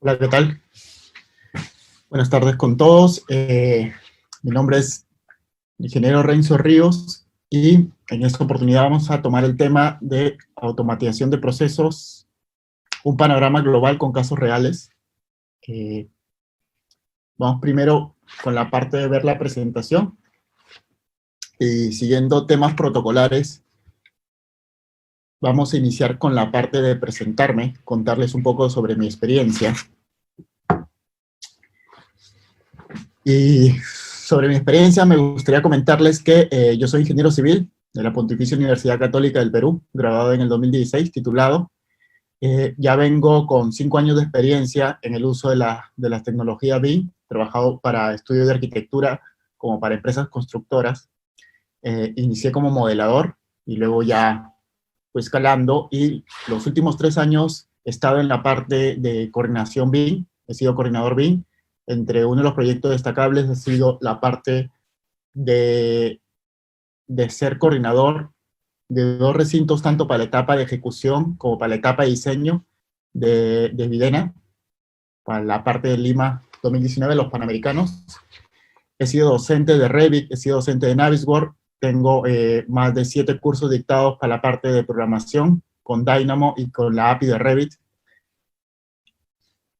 Hola, ¿qué tal? Buenas tardes con todos. Mi nombre es ingeniero Renzo Ríos y en esta oportunidad vamos a tomar el tema de automatización de procesos, un panorama global con casos reales. Vamos primero con la parte de ver la presentación y siguiendo temas protocolares, vamos a iniciar con la parte de presentarme, contarles un poco sobre mi experiencia. Y sobre mi experiencia me gustaría comentarles que yo soy ingeniero civil de la Pontificia Universidad Católica del Perú, graduado en el 2016, titulado. Ya vengo con 5 años de experiencia en el uso de las tecnologías BIM, trabajado para estudios de arquitectura como para empresas constructoras. Inicié como modelador y luego ya fui escalando y los últimos 3 años he estado en la parte de coordinación BIM, he sido coordinador BIM. Entre uno de los proyectos destacables ha sido la parte de, de ser coordinador de 2 recintos, tanto para la etapa de ejecución como para la etapa de diseño de Videna, para la parte de Lima 2019, los Panamericanos. He sido docente de Revit, he sido docente de Navisworks, tengo más de 7 cursos dictados para la parte de programación con Dynamo y con la API de Revit.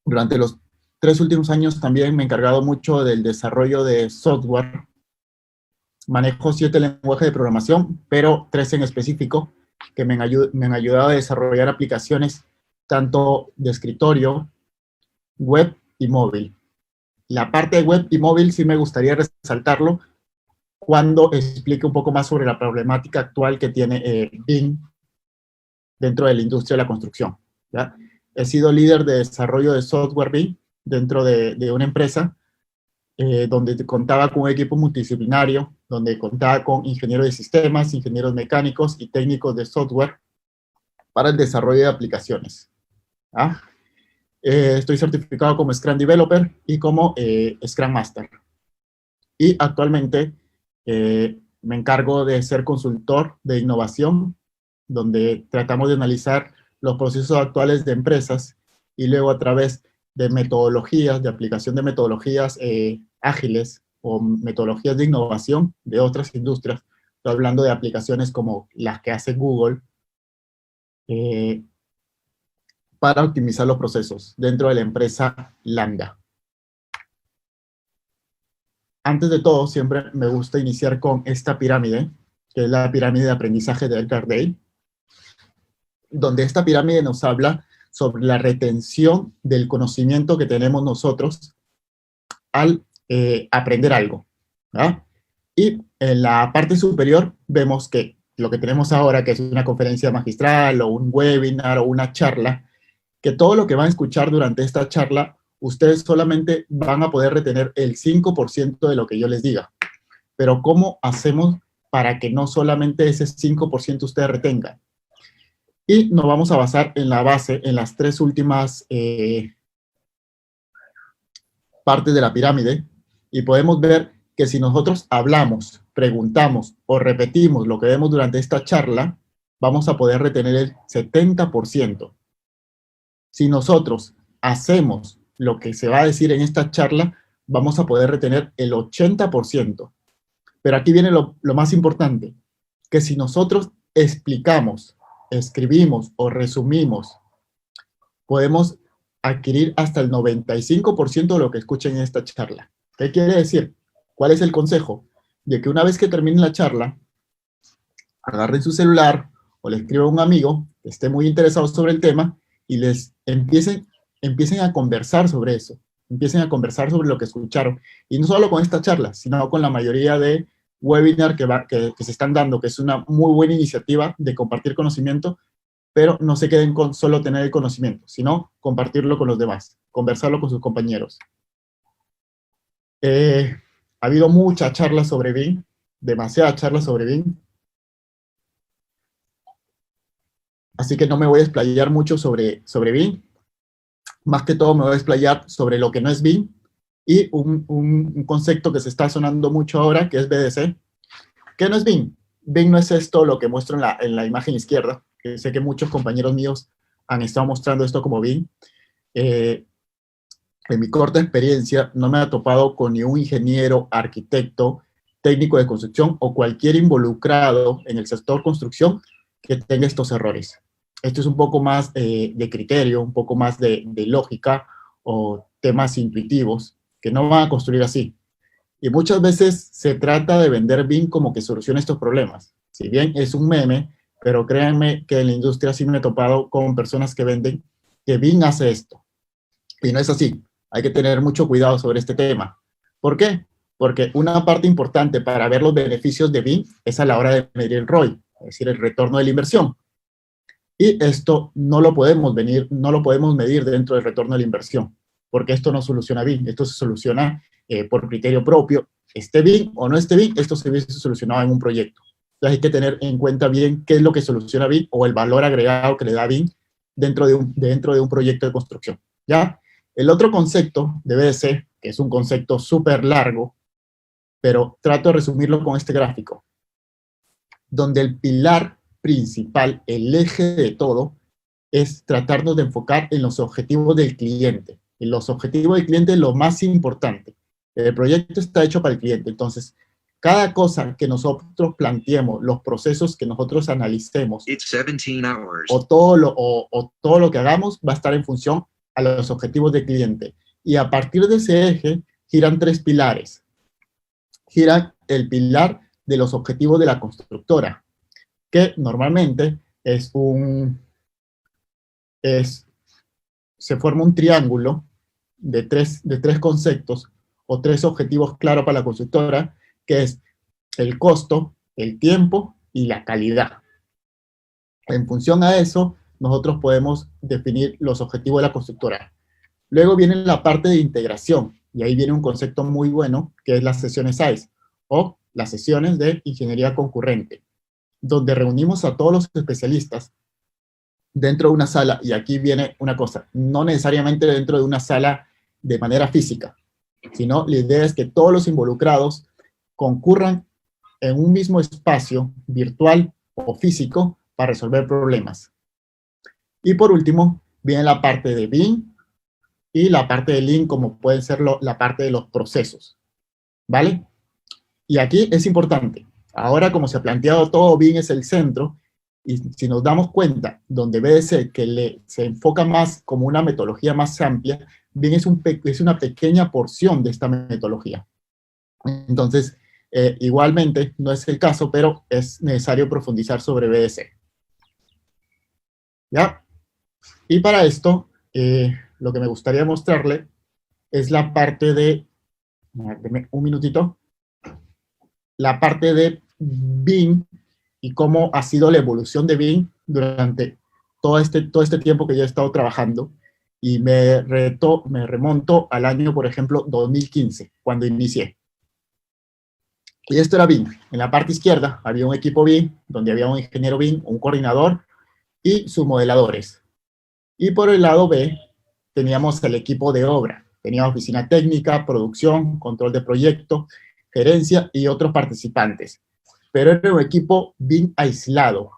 Durante los 3 últimos años también me he encargado mucho del desarrollo de software. Manejo 7 lenguajes de programación, pero 3 en específico que me han ayudado a desarrollar aplicaciones tanto de escritorio, web y móvil. La parte de web y móvil sí me gustaría resaltarlo cuando explique un poco más sobre la problemática actual que tiene BIM dentro de la industria de la construcción, ¿ya? He sido líder de desarrollo de software BIM dentro de una empresa donde contaba con un equipo multidisciplinario, donde contaba con ingenieros de sistemas, ingenieros mecánicos y técnicos de software para el desarrollo de aplicaciones. ¿Ah? Estoy certificado como Scrum Developer y como Scrum Master. Y actualmente me encargo de ser consultor de innovación, donde tratamos de analizar los procesos actuales de empresas y luego a través de metodologías, de aplicación de metodologías ágiles o metodologías de innovación de otras industrias. Estoy hablando de aplicaciones como las que hace Google para optimizar los procesos dentro de la empresa Lambda. Antes de todo, siempre me gusta iniciar con esta pirámide, que es la pirámide de aprendizaje de Edgar Day, donde esta pirámide nos habla sobre la retención del conocimiento que tenemos nosotros al aprender algo, ¿verdad? Y en la parte superior vemos que lo que tenemos ahora, que es una conferencia magistral o un webinar o una charla, que todo lo que van a escuchar durante esta charla, ustedes solamente van a poder retener el 5% de lo que yo les diga. Pero ¿cómo hacemos para que no solamente ese 5% ustedes retengan? Y nos vamos a basar en la base, en las 3 últimas partes de la pirámide, y podemos ver que si nosotros hablamos, preguntamos o repetimos lo que vemos durante esta charla, vamos a poder retener el 70%. Si nosotros hacemos lo que se va a decir en esta charla, vamos a poder retener el 80%. Pero aquí viene lo más importante, que si nosotros explicamos, escribimos o resumimos, podemos adquirir hasta el 95% de lo que escuchen en esta charla. ¿Qué quiere decir? ¿Cuál es el consejo? De que una vez que terminen la charla, agarren su celular o le escriban a un amigo que esté muy interesado sobre el tema y les empiecen a conversar sobre eso, empiecen a conversar sobre lo que escucharon. Y no solo con esta charla, sino con la mayoría de webinars que se están dando, que es una muy buena iniciativa de compartir conocimiento, pero no se queden con solo tener el conocimiento, sino compartirlo con los demás, conversarlo con sus compañeros. Ha habido muchas charlas sobre BIM, demasiadas charlas sobre BIM, así que no me voy a explayar mucho sobre BIM. Más que todo me voy a explayar sobre lo que no es BIM y un concepto que se está sonando mucho ahora, que es BDC. ¿Qué no es BIM? BIM no es esto lo que muestro en la imagen izquierda, que sé que muchos compañeros míos han estado mostrando esto como BIM. en mi corta experiencia, no me ha topado con ni un ingeniero, arquitecto, técnico de construcción o cualquier involucrado en el sector construcción que tenga estos errores. Esto es un poco más de criterio, un poco más de lógica o temas intuitivos que no van a construir así. Y muchas veces se trata de vender BIM como que soluciona estos problemas. Si bien es un meme, pero créanme que en la industria sí me he topado con personas que venden que BIM hace esto. Y no es así. Hay que tener mucho cuidado sobre este tema. ¿Por qué? Porque una parte importante para ver los beneficios de BIM es a la hora de medir el ROI, es decir, el retorno de la inversión. Y esto no lo podemos medir dentro del retorno de la inversión, porque esto no soluciona BIM, esto se soluciona por criterio propio. Esté BIM o no esté BIM, esto se hubiese solucionado en un proyecto. Entonces hay que tener en cuenta bien qué es lo que soluciona BIM o el valor agregado que le da BIM dentro de un proyecto de construcción, ¿ya? El otro concepto de BDC, que es un concepto súper largo, pero trato de resumirlo con este gráfico, donde el pilar principal, el eje de todo, es tratarnos de enfocar en los objetivos del cliente. En los objetivos del cliente es lo más importante. El proyecto está hecho para el cliente, entonces cada cosa que nosotros planteemos, los procesos que nosotros analicemos, o todo lo que hagamos va a estar en función a los objetivos del cliente. Y a partir de ese eje giran tres pilares. Gira el pilar de los objetivos de la constructora, que normalmente se forma un triángulo de tres conceptos o tres objetivos claros para la constructora, que es el costo, el tiempo y la calidad. En función a eso, nosotros podemos definir los objetivos de la constructora. Luego viene la parte de integración, y ahí viene un concepto muy bueno, que es las sesiones SAIS, o las sesiones de ingeniería concurrente, donde reunimos a todos los especialistas dentro de una sala, y aquí viene una cosa, no necesariamente dentro de una sala de manera física, sino la idea es que todos los involucrados concurran en un mismo espacio virtual o físico para resolver problemas. Y por último, viene la parte de BIM y la parte de Lean, como puede ser la parte de los procesos, ¿vale? Y aquí es importante, ahora como se ha planteado todo, BIM es el centro, y si nos damos cuenta, donde BDC se enfoca más como una metodología más amplia, BIM es una pequeña porción de esta metodología. Entonces, igualmente, no es el caso, pero es necesario profundizar sobre BDC. ¿Ya? Y para esto, lo que me gustaría mostrarle es la parte de, deme un minutito, la parte de BIM y cómo ha sido la evolución de BIM durante todo este tiempo que yo he estado trabajando. Y me remonto al año, por ejemplo, 2015, cuando inicié. Y esto era BIM. En la parte izquierda había un equipo BIM, donde había un ingeniero BIM, un coordinador y sus modeladores. Y por el lado B teníamos el equipo de obra. Tenía oficina técnica, producción, control de proyecto, gerencia y otros participantes. Pero era un equipo BIM aislado.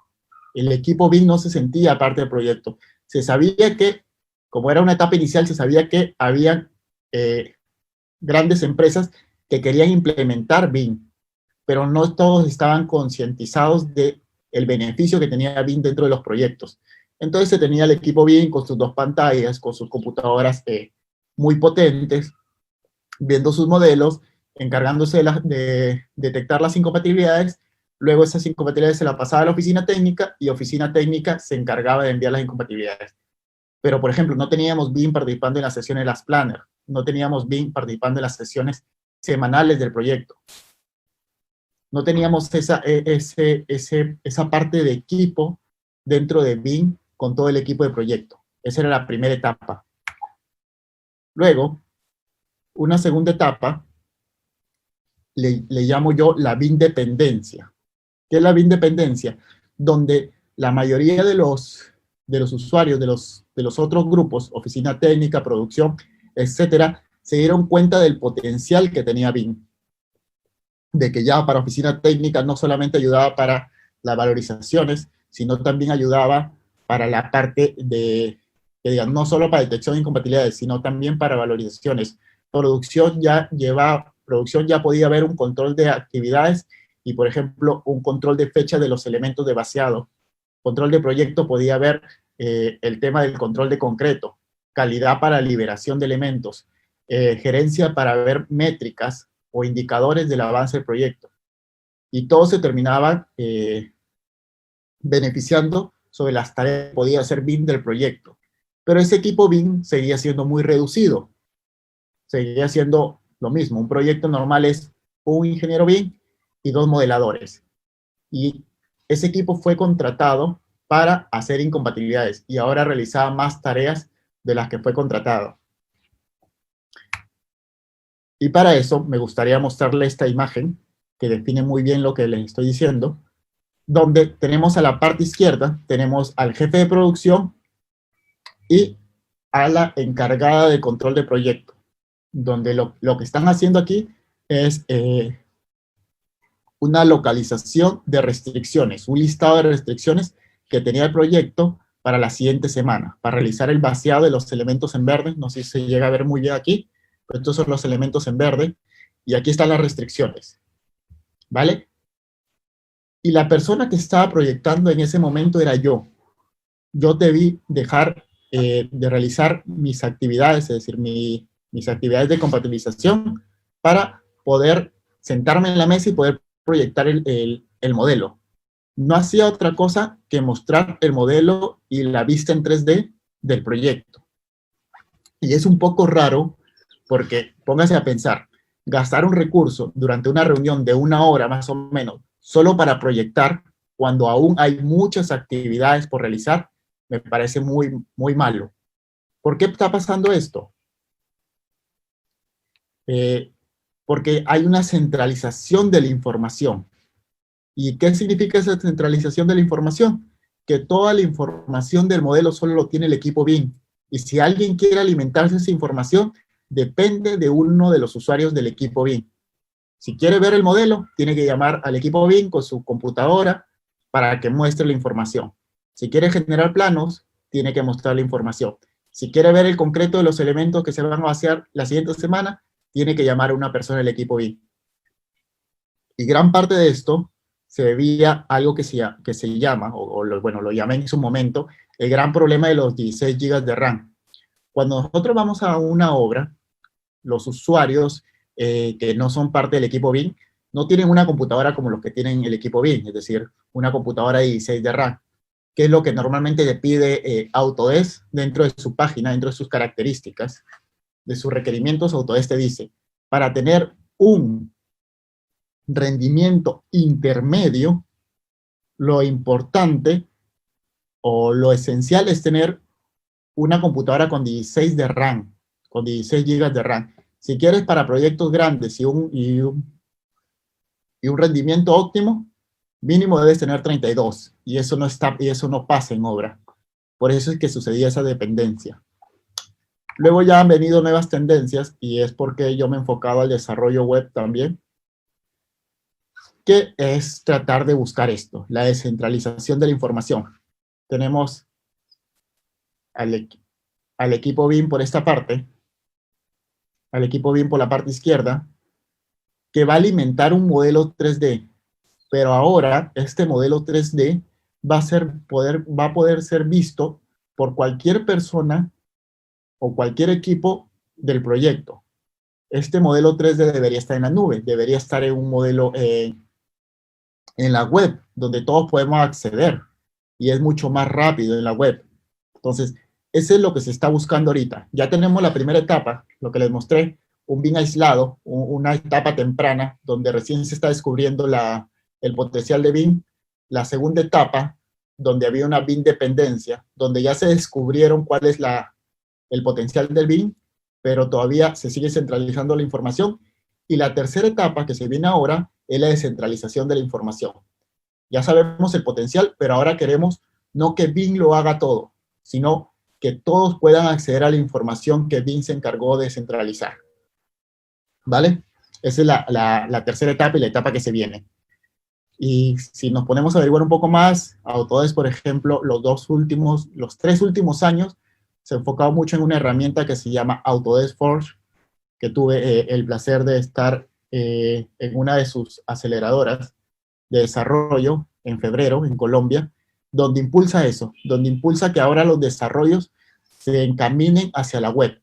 El equipo BIM no se sentía parte del proyecto. Se sabía que, como era una etapa inicial, se sabía que había grandes empresas que querían implementar BIM, pero no todos estaban concientizados del beneficio que tenía BIM dentro de los proyectos. Entonces se tenía el equipo BIM con sus dos pantallas, con sus computadoras muy potentes, viendo sus modelos, encargándose de detectar las incompatibilidades. Luego esas incompatibilidades se las pasaba a la oficina técnica y oficina técnica se encargaba de enviar las incompatibilidades. Pero, por ejemplo, no teníamos BIM participando en las sesiones de las planners, no teníamos BIM participando en las sesiones semanales del proyecto. No teníamos esa parte de equipo dentro de BIM con todo el equipo de proyecto. Esa era la primera etapa. Luego, una segunda etapa, le llamo yo la BIM dependencia. ¿Qué es la BIM dependencia? Donde la mayoría de los usuarios de los otros grupos, oficina técnica, producción, etcétera, se dieron cuenta del potencial que tenía BIM. De que ya para oficina técnica no solamente ayudaba para las valorizaciones, sino también ayudaba para la parte de que digan, no solo para detección de incompatibilidades, sino también para valorizaciones. Producción ya podía haber un control de actividades y, por ejemplo, un control de fecha de los elementos de vaciado. Control de proyecto podía haber el tema del control de concreto, calidad para liberación de elementos, gerencia para ver métricas o indicadores del avance del proyecto. Y todo se terminaba beneficiando sobre las tareas que podía hacer BIM del proyecto. Pero ese equipo BIM seguía siendo muy reducido. Seguía siendo lo mismo. Un proyecto normal es un ingeniero BIM y 2 modeladores. Y ese equipo fue contratado para hacer incompatibilidades y ahora realizaba más tareas de las que fue contratado. Y para eso me gustaría mostrarle esta imagen que define muy bien lo que les estoy diciendo, donde tenemos a la parte izquierda, tenemos al jefe de producción y a la encargada de control de proyecto, donde lo que están haciendo aquí es una localización de restricciones, un listado de restricciones que tenía el proyecto para la siguiente semana, para realizar el vaciado de los elementos en verde. No sé si se llega a ver muy bien aquí, pero estos son los elementos en verde, y aquí están las restricciones, ¿vale? Y la persona que estaba proyectando en ese momento era yo. Yo debí dejar de realizar mis actividades, es decir, mis actividades de compatibilización, para poder sentarme en la mesa y poder proyectar el modelo. No hacía otra cosa que mostrar el modelo y la vista en 3D del proyecto. Y es un poco raro porque, póngase a pensar, gastar un recurso durante una reunión de 1 hora más o menos solo para proyectar cuando aún hay muchas actividades por realizar, me parece muy, muy malo. ¿Por qué está pasando esto? Porque hay una centralización de la información. ¿Y qué significa esa centralización de la información? Que toda la información del modelo solo lo tiene el equipo BIM. Y si alguien quiere alimentarse esa información, depende de uno de los usuarios del equipo BIM. Si quiere ver el modelo, tiene que llamar al equipo BIM con su computadora para que muestre la información. Si quiere generar planos, tiene que mostrar la información. Si quiere ver el concreto de los elementos que se van a vaciar la siguiente semana, tiene que llamar a una persona del equipo BIM. Y gran parte de esto se debía a algo que se llama, bueno, lo llamé en su momento, el gran problema de los 16 GB de RAM. Cuando nosotros vamos a una obra, los usuarios que no son parte del equipo BIM no tienen una computadora como los que tienen el equipo BIM, es decir, una computadora de 16 de RAM, que es lo que normalmente le pide Autodesk dentro de su página, dentro de sus características, de sus requerimientos. Autodesk te dice, para tener un rendimiento intermedio, lo importante o lo esencial es tener una computadora con 16 de RAM, con 16 GB de RAM. Si quieres para proyectos grandes y un rendimiento óptimo, mínimo debes tener 32, y eso no pasa en obra. Por eso es que sucedía esa dependencia. Luego ya han venido nuevas tendencias, y es porque yo me he enfocado al desarrollo web también, que es tratar de buscar esto, la descentralización de la información. Tenemos al equipo BIM por esta parte, al equipo BIM por la parte izquierda, que va a alimentar un modelo 3D, pero ahora este modelo 3D va a poder ser visto por cualquier persona o cualquier equipo del proyecto. Este modelo 3D debería estar en la nube, debería estar en un modelo en la web, donde todos podemos acceder, y es mucho más rápido en la web. Entonces, eso es lo que se está buscando ahorita. Ya tenemos la primera etapa, lo que les mostré, un BIM aislado, una etapa temprana, donde recién se está descubriendo el potencial de BIM. La segunda etapa, donde había una BIM dependencia, donde ya se descubrieron cuál es el potencial del BIM, pero todavía se sigue centralizando la información. Y la tercera etapa, que se viene ahora, es la descentralización de la información. Ya sabemos el potencial, pero ahora queremos no que BIM lo haga todo, sino que todos puedan acceder a la información que BIM se encargó de centralizar. ¿Vale? Esa es la tercera etapa y la etapa que se viene. Y si nos ponemos a averiguar un poco más, Autodesk, por ejemplo, los 3 últimos años se enfocaba mucho en una herramienta que se llama Autodesk Forge, que tuve el placer de estar en una de sus aceleradoras de desarrollo en febrero en Colombia, donde impulsa eso, donde impulsa que ahora los desarrollos se encaminen hacia la web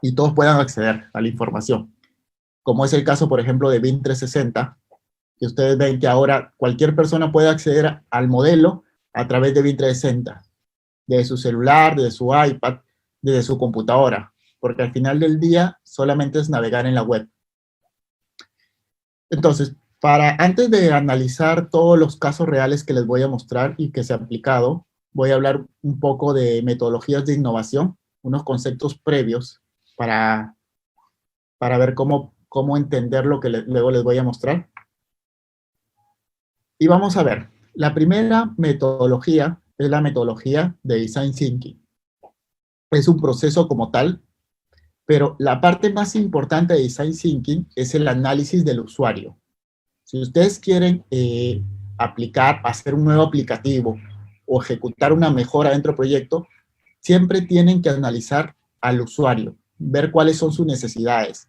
y todos puedan acceder a la información. Como es el caso, por ejemplo, de BIM 360, que ustedes ven que ahora cualquier persona puede acceder al modelo a través de BIM 360, desde su celular, desde su iPad, desde su computadora, porque al final del día solamente es navegar en la web. Entonces, antes de analizar todos los casos reales que les voy a mostrar y que se han aplicado, voy a hablar un poco de metodologías de innovación, unos conceptos previos para ver cómo entender lo que luego les voy a mostrar. Y vamos a ver, la primera metodología es la metodología de Design Thinking. Es un proceso como tal, pero la parte más importante de Design Thinking es el análisis del usuario. Si ustedes quieren hacer un nuevo aplicativo o ejecutar una mejora dentro del proyecto, siempre tienen que analizar al usuario, ver cuáles son sus necesidades.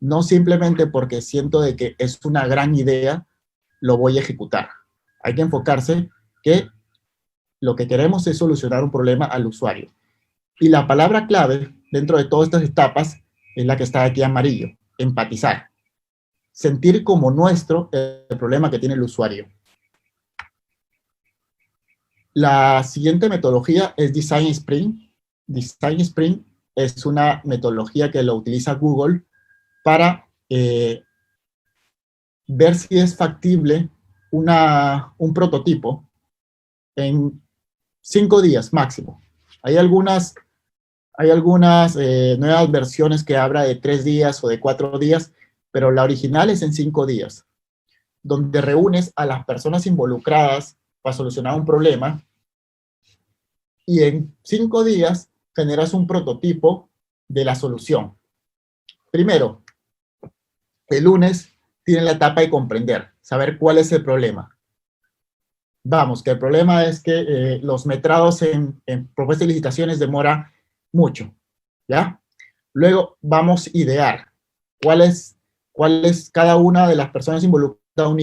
No simplemente porque siento de que es una gran idea, lo voy a ejecutar. Hay que enfocarse que lo que queremos es solucionar un problema al usuario. Y la palabra clave dentro de todas estas etapas es la que está aquí amarillo, empatizar. Sentir como nuestro el problema que tiene el usuario. La siguiente metodología es Design Sprint. Design Sprint es una metodología que lo utiliza Google para ver si es factible un prototipo en 5 días máximo. Hay algunas nuevas versiones que habla de 3 días o de 4 días, pero la original es en 5 días, donde reúnes a las personas involucradas para solucionar un problema y en 5 días generas un prototipo de la solución. Primero, el lunes tiene la etapa de comprender, saber cuál es el problema. Vamos, que el problema es que los metrados en propuestas de licitaciones demora mucho, ¿ya? Luego vamos a idear cuál es cada una de las personas involucradas, da una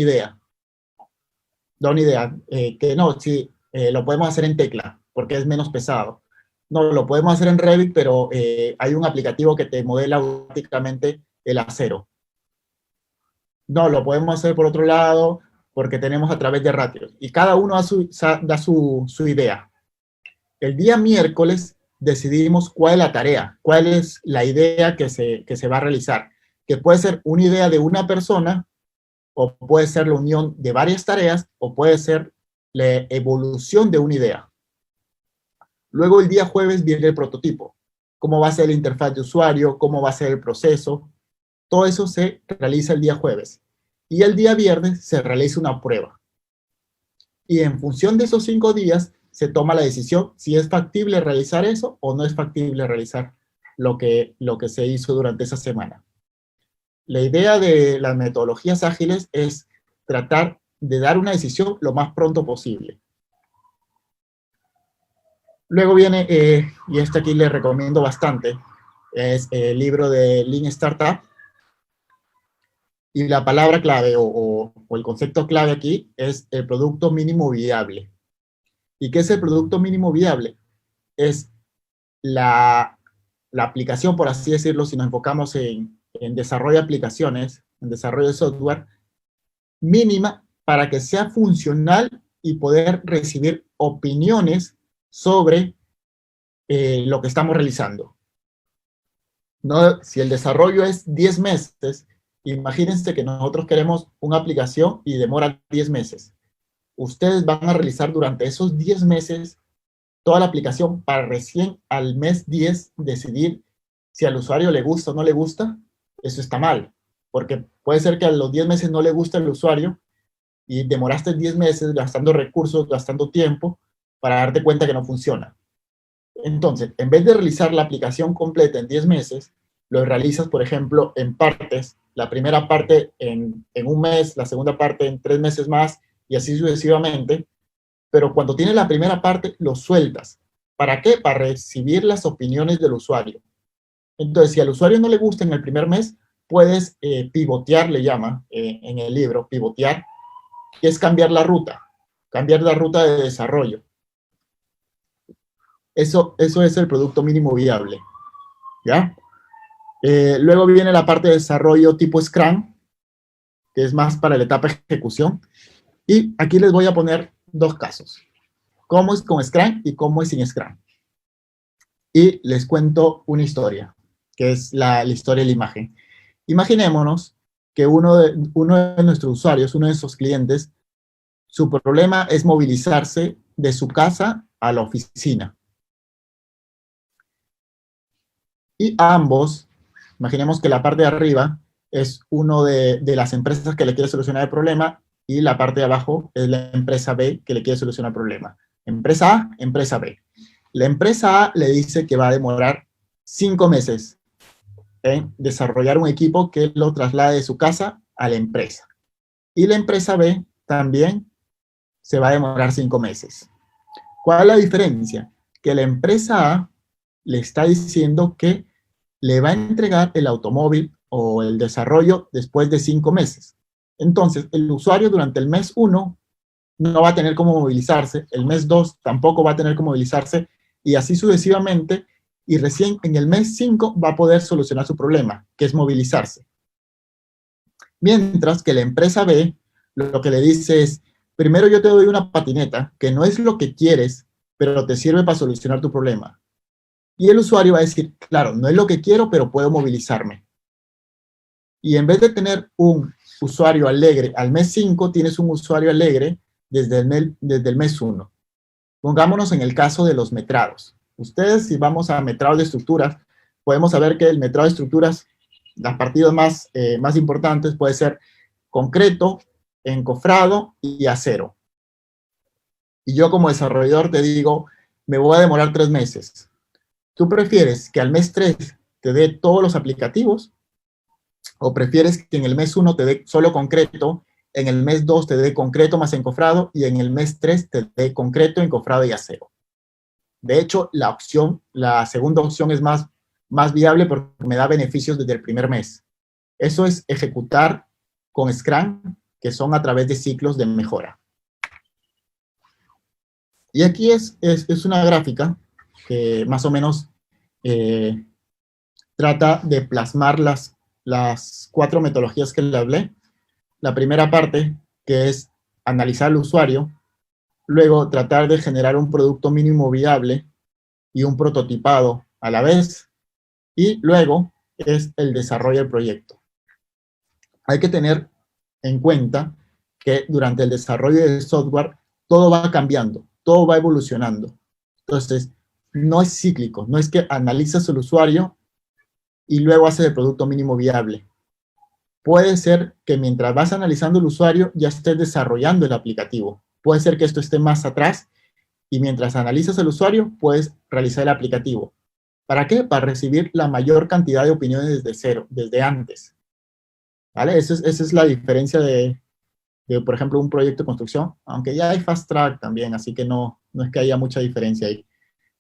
idea, que no, sí, lo podemos hacer en Tecla, porque es menos pesado. No, lo podemos hacer en Revit, pero hay un aplicativo que te modela automáticamente el acero. No, lo podemos hacer por otro lado, porque tenemos a través de ratios. Y cada uno da su idea. El día miércoles decidimos cuál es la tarea, cuál es la idea que se va a realizar, que puede ser una idea de una persona, o puede ser la unión de varias tareas, o puede ser la evolución de una idea. Luego el día jueves viene el prototipo. Cómo va a ser la interfaz de usuario, cómo va a ser el proceso. Todo eso se realiza el día jueves. Y el día viernes se realiza una prueba. Y en función de esos 5 días se toma la decisión si es factible realizar eso o no es factible realizar lo que se hizo durante esa semana. La idea de las metodologías ágiles es tratar de dar una decisión lo más pronto posible. Luego viene, y este aquí les recomiendo bastante, es el libro de Lean Startup. Y la palabra clave o el concepto clave aquí es el producto mínimo viable. ¿Y qué es el producto mínimo viable? Es la aplicación, por así decirlo, si nos enfocamos en desarrollo de aplicaciones, en desarrollo de software, mínima para que sea funcional y poder recibir opiniones sobre lo que estamos realizando. No, si el desarrollo es 10 meses, imagínense que nosotros queremos una aplicación y demora 10 meses. Ustedes van a realizar durante esos 10 meses toda la aplicación para recién al mes 10 decidir si al usuario le gusta o no le gusta. Eso está mal, porque puede ser que a los 10 meses no le guste al usuario y demoraste 10 meses gastando recursos, gastando tiempo para darte cuenta que no funciona. Entonces, en vez de realizar la aplicación completa en 10 meses, lo realizas, por ejemplo, en partes. La primera parte en un mes, la segunda parte en 3 meses más, y así sucesivamente. Pero cuando tienes la primera parte, lo sueltas. ¿Para qué? Para recibir las opiniones del usuario. Entonces, si al usuario no le gusta en el primer mes, puedes pivotear, le llama en el libro, pivotear, que es cambiar la ruta de desarrollo. Eso es el producto mínimo viable, ¿ya? Luego viene la parte de desarrollo tipo Scrum, que es más para la etapa de ejecución. Y aquí les voy a poner dos casos. Cómo es con Scrum y cómo es sin Scrum. Y les cuento una historia, que es la historia de la imagen. Imaginémonos que uno de nuestros usuarios, uno de esos clientes, su problema es movilizarse de su casa a la oficina. Y ambos, imaginemos que la parte de arriba es uno de las empresas que le quiere solucionar el problema y la parte de abajo es la empresa B que le quiere solucionar el problema. Empresa A, empresa B. La empresa A le dice que va a demorar 5 meses en desarrollar un equipo que lo traslade de su casa a la empresa. Y la empresa B también se va a demorar 5 meses. ¿Cuál es la diferencia? Que la empresa A le está diciendo que le va a entregar el automóvil o el desarrollo después de 5 meses. Entonces, el usuario durante el mes 1 no va a tener cómo movilizarse, el mes 2 tampoco va a tener cómo movilizarse, y así sucesivamente, y recién en el mes 5 va a poder solucionar su problema, que es movilizarse. Mientras que la empresa B lo que le dice es, primero yo te doy una patineta, que no es lo que quieres, pero te sirve para solucionar tu problema. Y el usuario va a decir, claro, no es lo que quiero, pero puedo movilizarme. Y en vez de tener un usuario alegre al mes 5, tienes un usuario alegre desde el mes 1. Pongámonos en el caso de los metrados. Ustedes, si vamos a metrados de estructuras, podemos saber que el metrado de estructuras, las partidas más importantes puede ser concreto, encofrado y acero. Y yo como desarrollador te digo, me voy a demorar 3 meses. ¿Tú prefieres que al mes 3 te dé todos los aplicativos? ¿O prefieres que en el mes 1 te dé solo concreto, en el mes 2 te dé concreto más encofrado y en el mes 3 te dé concreto, encofrado y acero? De hecho, la segunda opción es más viable porque me da beneficios desde el primer mes. Eso es ejecutar con Scrum, que son a través de ciclos de mejora. Y aquí es una gráfica que más o menos trata de plasmar las 4 metodologías que le hablé. La primera parte, que es analizar al usuario, luego tratar de generar un producto mínimo viable y un prototipado a la vez, y luego es el desarrollo del proyecto. Hay que tener en cuenta que durante el desarrollo del software todo va cambiando, todo va evolucionando. Entonces, no es cíclico, no es que analizas el usuario y luego haces el producto mínimo viable. Puede ser que mientras vas analizando el usuario ya estés desarrollando el aplicativo. Puede ser que esto esté más atrás y mientras analizas el usuario puedes realizar el aplicativo. ¿Para qué? Para recibir la mayor cantidad de opiniones desde cero, desde antes. ¿Vale? Esa es la diferencia de, por ejemplo, un proyecto de construcción, aunque ya hay fast track también, así que no es que haya mucha diferencia ahí.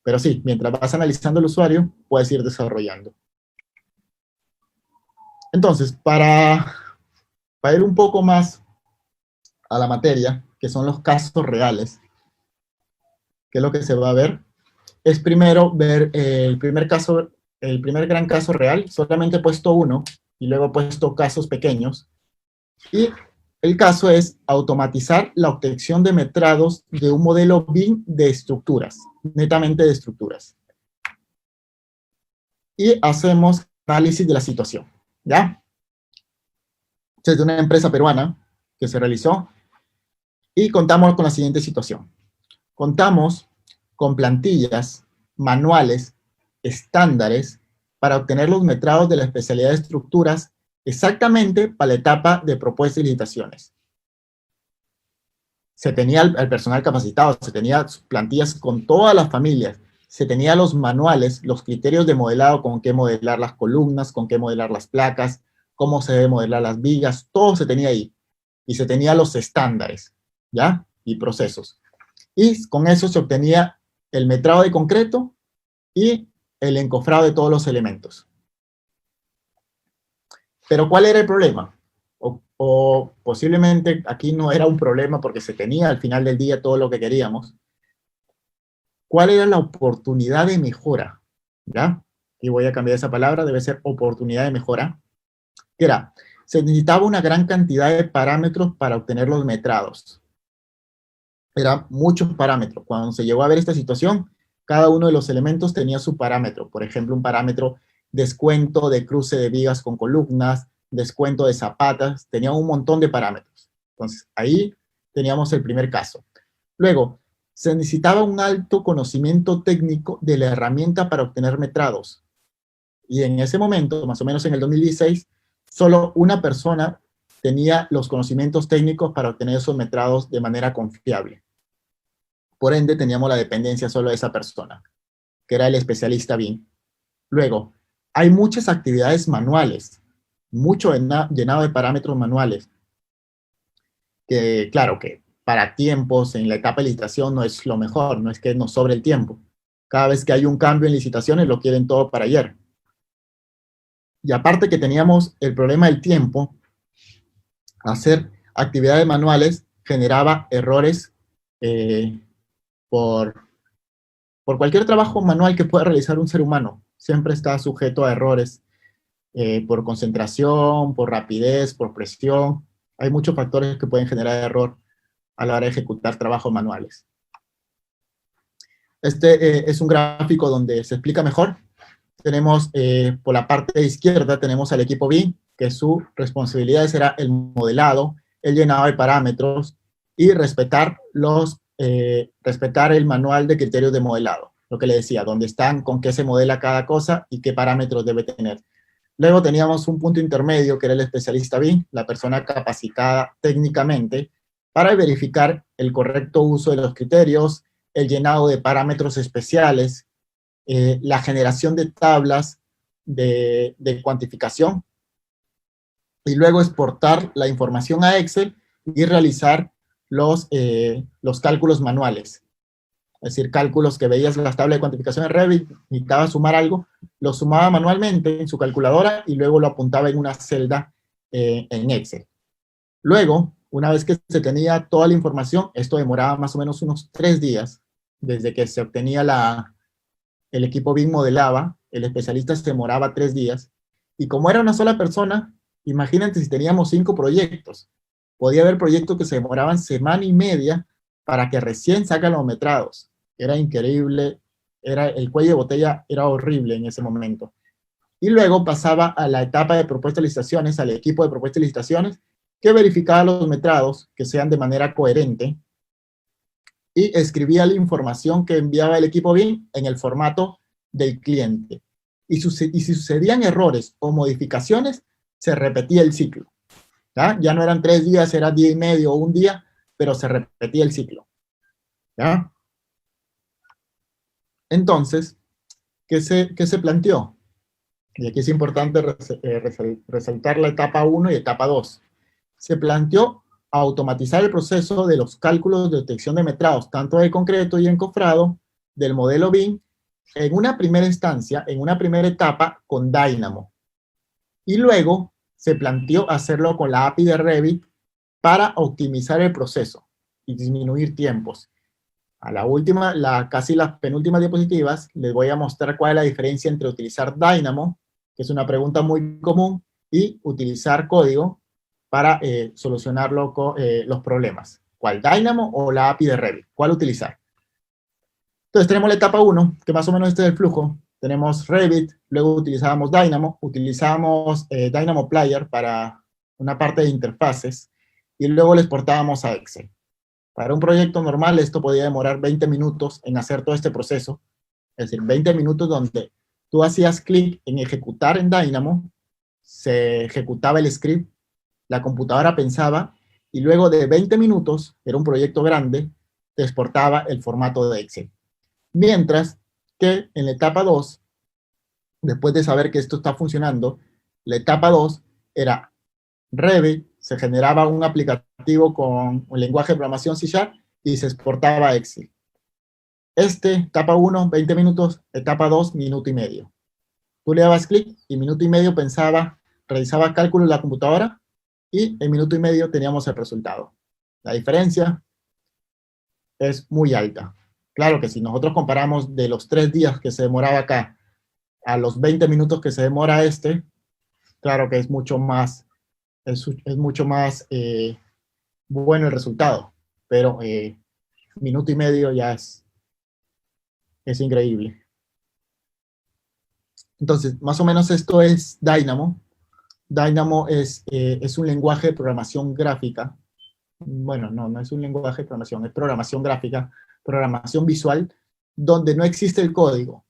Pero sí, mientras vas analizando el usuario, puedes ir desarrollando. Entonces, para ir un poco más a la materia, que son los casos reales, que es lo que se va a ver, es primero ver el primer gran caso real, solamente he puesto uno, y luego he puesto casos pequeños, y el caso es automatizar la obtención de metrados de un modelo BIM de estructuras, netamente de estructuras. Y hacemos análisis de la situación, ¿ya? Es de una empresa peruana que se realizó y contamos con la siguiente situación. Contamos con plantillas, manuales, estándares para obtener los metrados de la especialidad de estructuras exactamente para la etapa de propuestas y licitaciones. Se tenía el personal capacitado, se tenía plantillas con todas las familias, se tenía los manuales, los criterios de modelado, con qué modelar las columnas, con qué modelar las placas, cómo se debe modelar las vigas, todo se tenía ahí. Y se tenía los estándares, ¿ya? Y procesos. Y con eso se obtenía el metrado de concreto y el encofrado de todos los elementos. Pero ¿cuál era el problema? O posiblemente aquí no era un problema porque se tenía al final del día todo lo que queríamos. ¿Cuál era la oportunidad de mejora? ¿Ya? Y voy a cambiar esa palabra, debe ser oportunidad de mejora. Que era, se necesitaba una gran cantidad de parámetros para obtener los metrados. Eran muchos parámetros. Cuando se llegó a ver esta situación, cada uno de los elementos tenía su parámetro. Por ejemplo, un parámetro descuento de cruce de vigas con columnas, descuento de zapatas, tenía un montón de parámetros. Entonces, ahí teníamos el primer caso. Luego, se necesitaba un alto conocimiento técnico de la herramienta para obtener metrados. Y en ese momento, más o menos en el 2016, solo una persona tenía los conocimientos técnicos para obtener esos metrados de manera confiable. Por ende, teníamos la dependencia solo de esa persona, que era el especialista BIM. Luego, hay muchas actividades manuales, mucho llenado de parámetros manuales, que claro que para tiempos en la etapa de licitación no es lo mejor, no es que nos sobre el tiempo. Cada vez que hay un cambio en licitaciones lo quieren todo para ayer. Y aparte que teníamos el problema del tiempo, hacer actividades manuales generaba errores por cualquier trabajo manual que pueda realizar un ser humano. Siempre está sujeto a errores por concentración, por rapidez, por presión. Hay muchos factores que pueden generar error a la hora de ejecutar trabajos manuales. Este es un gráfico donde se explica mejor. Tenemos por la parte izquierda, tenemos al equipo BIM, que su responsabilidad será el modelado, el llenado de parámetros y respetar el manual de criterios de modelado. Lo que le decía, dónde están, con qué se modela cada cosa y qué parámetros debe tener. Luego teníamos un punto intermedio, que era el especialista BIM, la persona capacitada técnicamente para verificar el correcto uso de los criterios, el llenado de parámetros especiales, la generación de tablas de cuantificación y luego exportar la información a Excel y realizar los cálculos manuales. Es decir, cálculos que veías en las tablas de cuantificación en Revit, necesitaba sumar algo, lo sumaba manualmente en su calculadora y luego lo apuntaba en una celda en Excel. Luego, una vez que se tenía toda la información, esto demoraba más o menos unos 3 días, desde que se obtenía el equipo BIM modelaba, el especialista se demoraba 3 días, y como era una sola persona, imagínate si teníamos 5 proyectos. Podía haber proyectos que se demoraban semana y media para que recién sacan los metrados. Era increíble, el cuello de botella era horrible en ese momento. Y luego pasaba a la etapa de propuesta de licitaciones, al equipo de propuesta de licitaciones, que verificaba los metrados, que sean de manera coherente, y escribía la información que enviaba el equipo BIM en el formato del cliente. Y si sucedían errores o modificaciones, se repetía el ciclo. ¿Ya? Ya no eran 3 días, era día y medio o un día, pero se repetía el ciclo. ¿Ya? Entonces, ¿qué se planteó? Y aquí es importante resaltar la etapa 1 y etapa 2. Se planteó automatizar el proceso de los cálculos de detección de metrados, tanto de concreto y encofrado, del modelo BIM, en una primera instancia, en una primera etapa, con Dynamo. Y luego se planteó hacerlo con la API de Revit para optimizar el proceso y disminuir tiempos. A la última, casi las penúltimas diapositivas, les voy a mostrar cuál es la diferencia entre utilizar Dynamo, que es una pregunta muy común, y utilizar código para solucionar los problemas. ¿Cuál, Dynamo o la API de Revit? ¿Cuál utilizar? Entonces tenemos la etapa 1, que más o menos este es el flujo. Tenemos Revit, luego utilizábamos Dynamo, utilizábamos Dynamo Player para una parte de interfaces, y luego le exportábamos a Excel. Para un proyecto normal esto podía demorar 20 minutos en hacer todo este proceso, es decir, 20 minutos donde tú hacías clic en ejecutar en Dynamo, se ejecutaba el script, la computadora pensaba, y luego de 20 minutos, era un proyecto grande, te exportaba el formato de Excel. Mientras que en la etapa 2, después de saber que esto está funcionando, la etapa 2 era Revit, se generaba un aplicativo con un lenguaje de programación C# y se exportaba a Excel. etapa 1, 20 minutos, etapa 2, minuto y medio. Tú le dabas clic y minuto y medio realizaba cálculo en la computadora y en minuto y medio teníamos el resultado. La diferencia es muy alta. Claro que si nosotros comparamos de los 3 días que se demoraba acá a los 20 minutos que se demora claro que es mucho más, bueno el resultado, pero minuto y medio ya es increíble. Entonces, más o menos esto es Dynamo. Dynamo es un lenguaje de programación gráfica. Bueno, no es un lenguaje de programación, es programación gráfica, programación visual, donde no existe el código.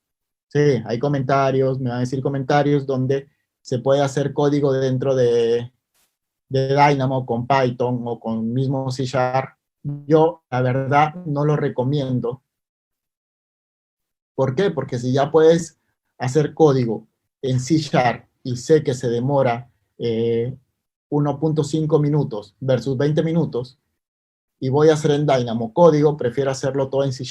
Sí, hay comentarios, me van a decir comentarios donde se puede hacer código dentro de Dynamo con Python o con mismo C#. Yo, la verdad, no lo recomiendo. ¿Por qué? Porque si ya puedes hacer código en C# y sé que se demora 1.5 minutos versus 20 minutos, y voy a hacer en Dynamo código, prefiero hacerlo todo en C#.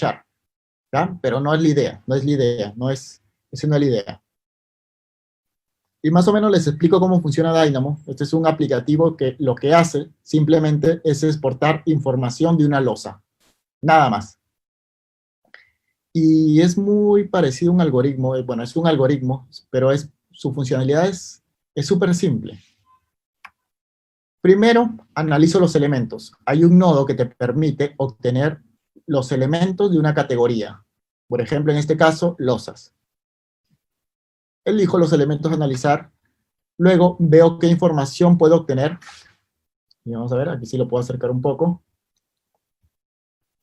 ¿Ya? Pero no es la idea, esa no es la idea. Y más o menos les explico cómo funciona Dynamo. Este es un aplicativo que lo que hace simplemente es exportar información de una losa. Nada más. Y es muy parecido a un algoritmo. Bueno, es un algoritmo, pero su funcionalidad es súper simple. Primero, analizo los elementos. Hay un nodo que te permite obtener los elementos de una categoría. Por ejemplo, en este caso, losas. Elijo los elementos a analizar. Luego veo qué información puedo obtener. Y vamos a ver, aquí sí lo puedo acercar un poco.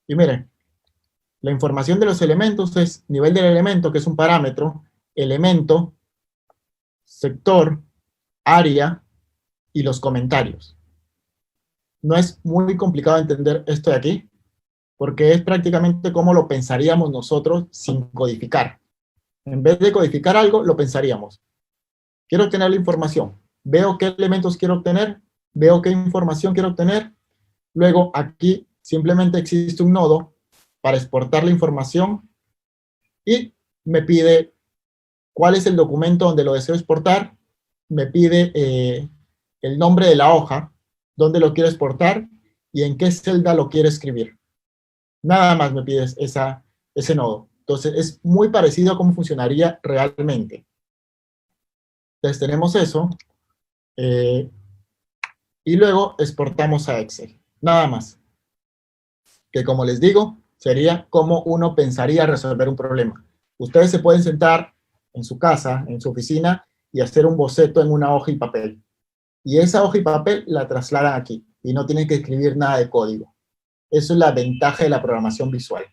Y miren, la información de los elementos es nivel del elemento, que es un parámetro, elemento, sector, área y los comentarios. No es muy complicado entender esto de aquí, porque es prácticamente como lo pensaríamos nosotros sin codificar. En vez de codificar algo, lo pensaríamos. Quiero obtener la información. Veo qué elementos quiero obtener, veo qué información quiero obtener. Luego aquí simplemente existe un nodo para exportar la información y me pide cuál es el documento donde lo deseo exportar, me pide el nombre de la hoja, dónde lo quiero exportar y en qué celda lo quiero escribir. Nada más me pides ese nodo. Entonces es muy parecido a cómo funcionaría realmente. Entonces tenemos eso y luego exportamos a Excel. Nada más. Que como les digo, sería como uno pensaría resolver un problema. Ustedes se pueden sentar en su casa, en su oficina, y hacer un boceto en una hoja y papel. Y esa hoja y papel la trasladan aquí, y no tienen que escribir nada de código. Eso es la ventaja de la programación visual.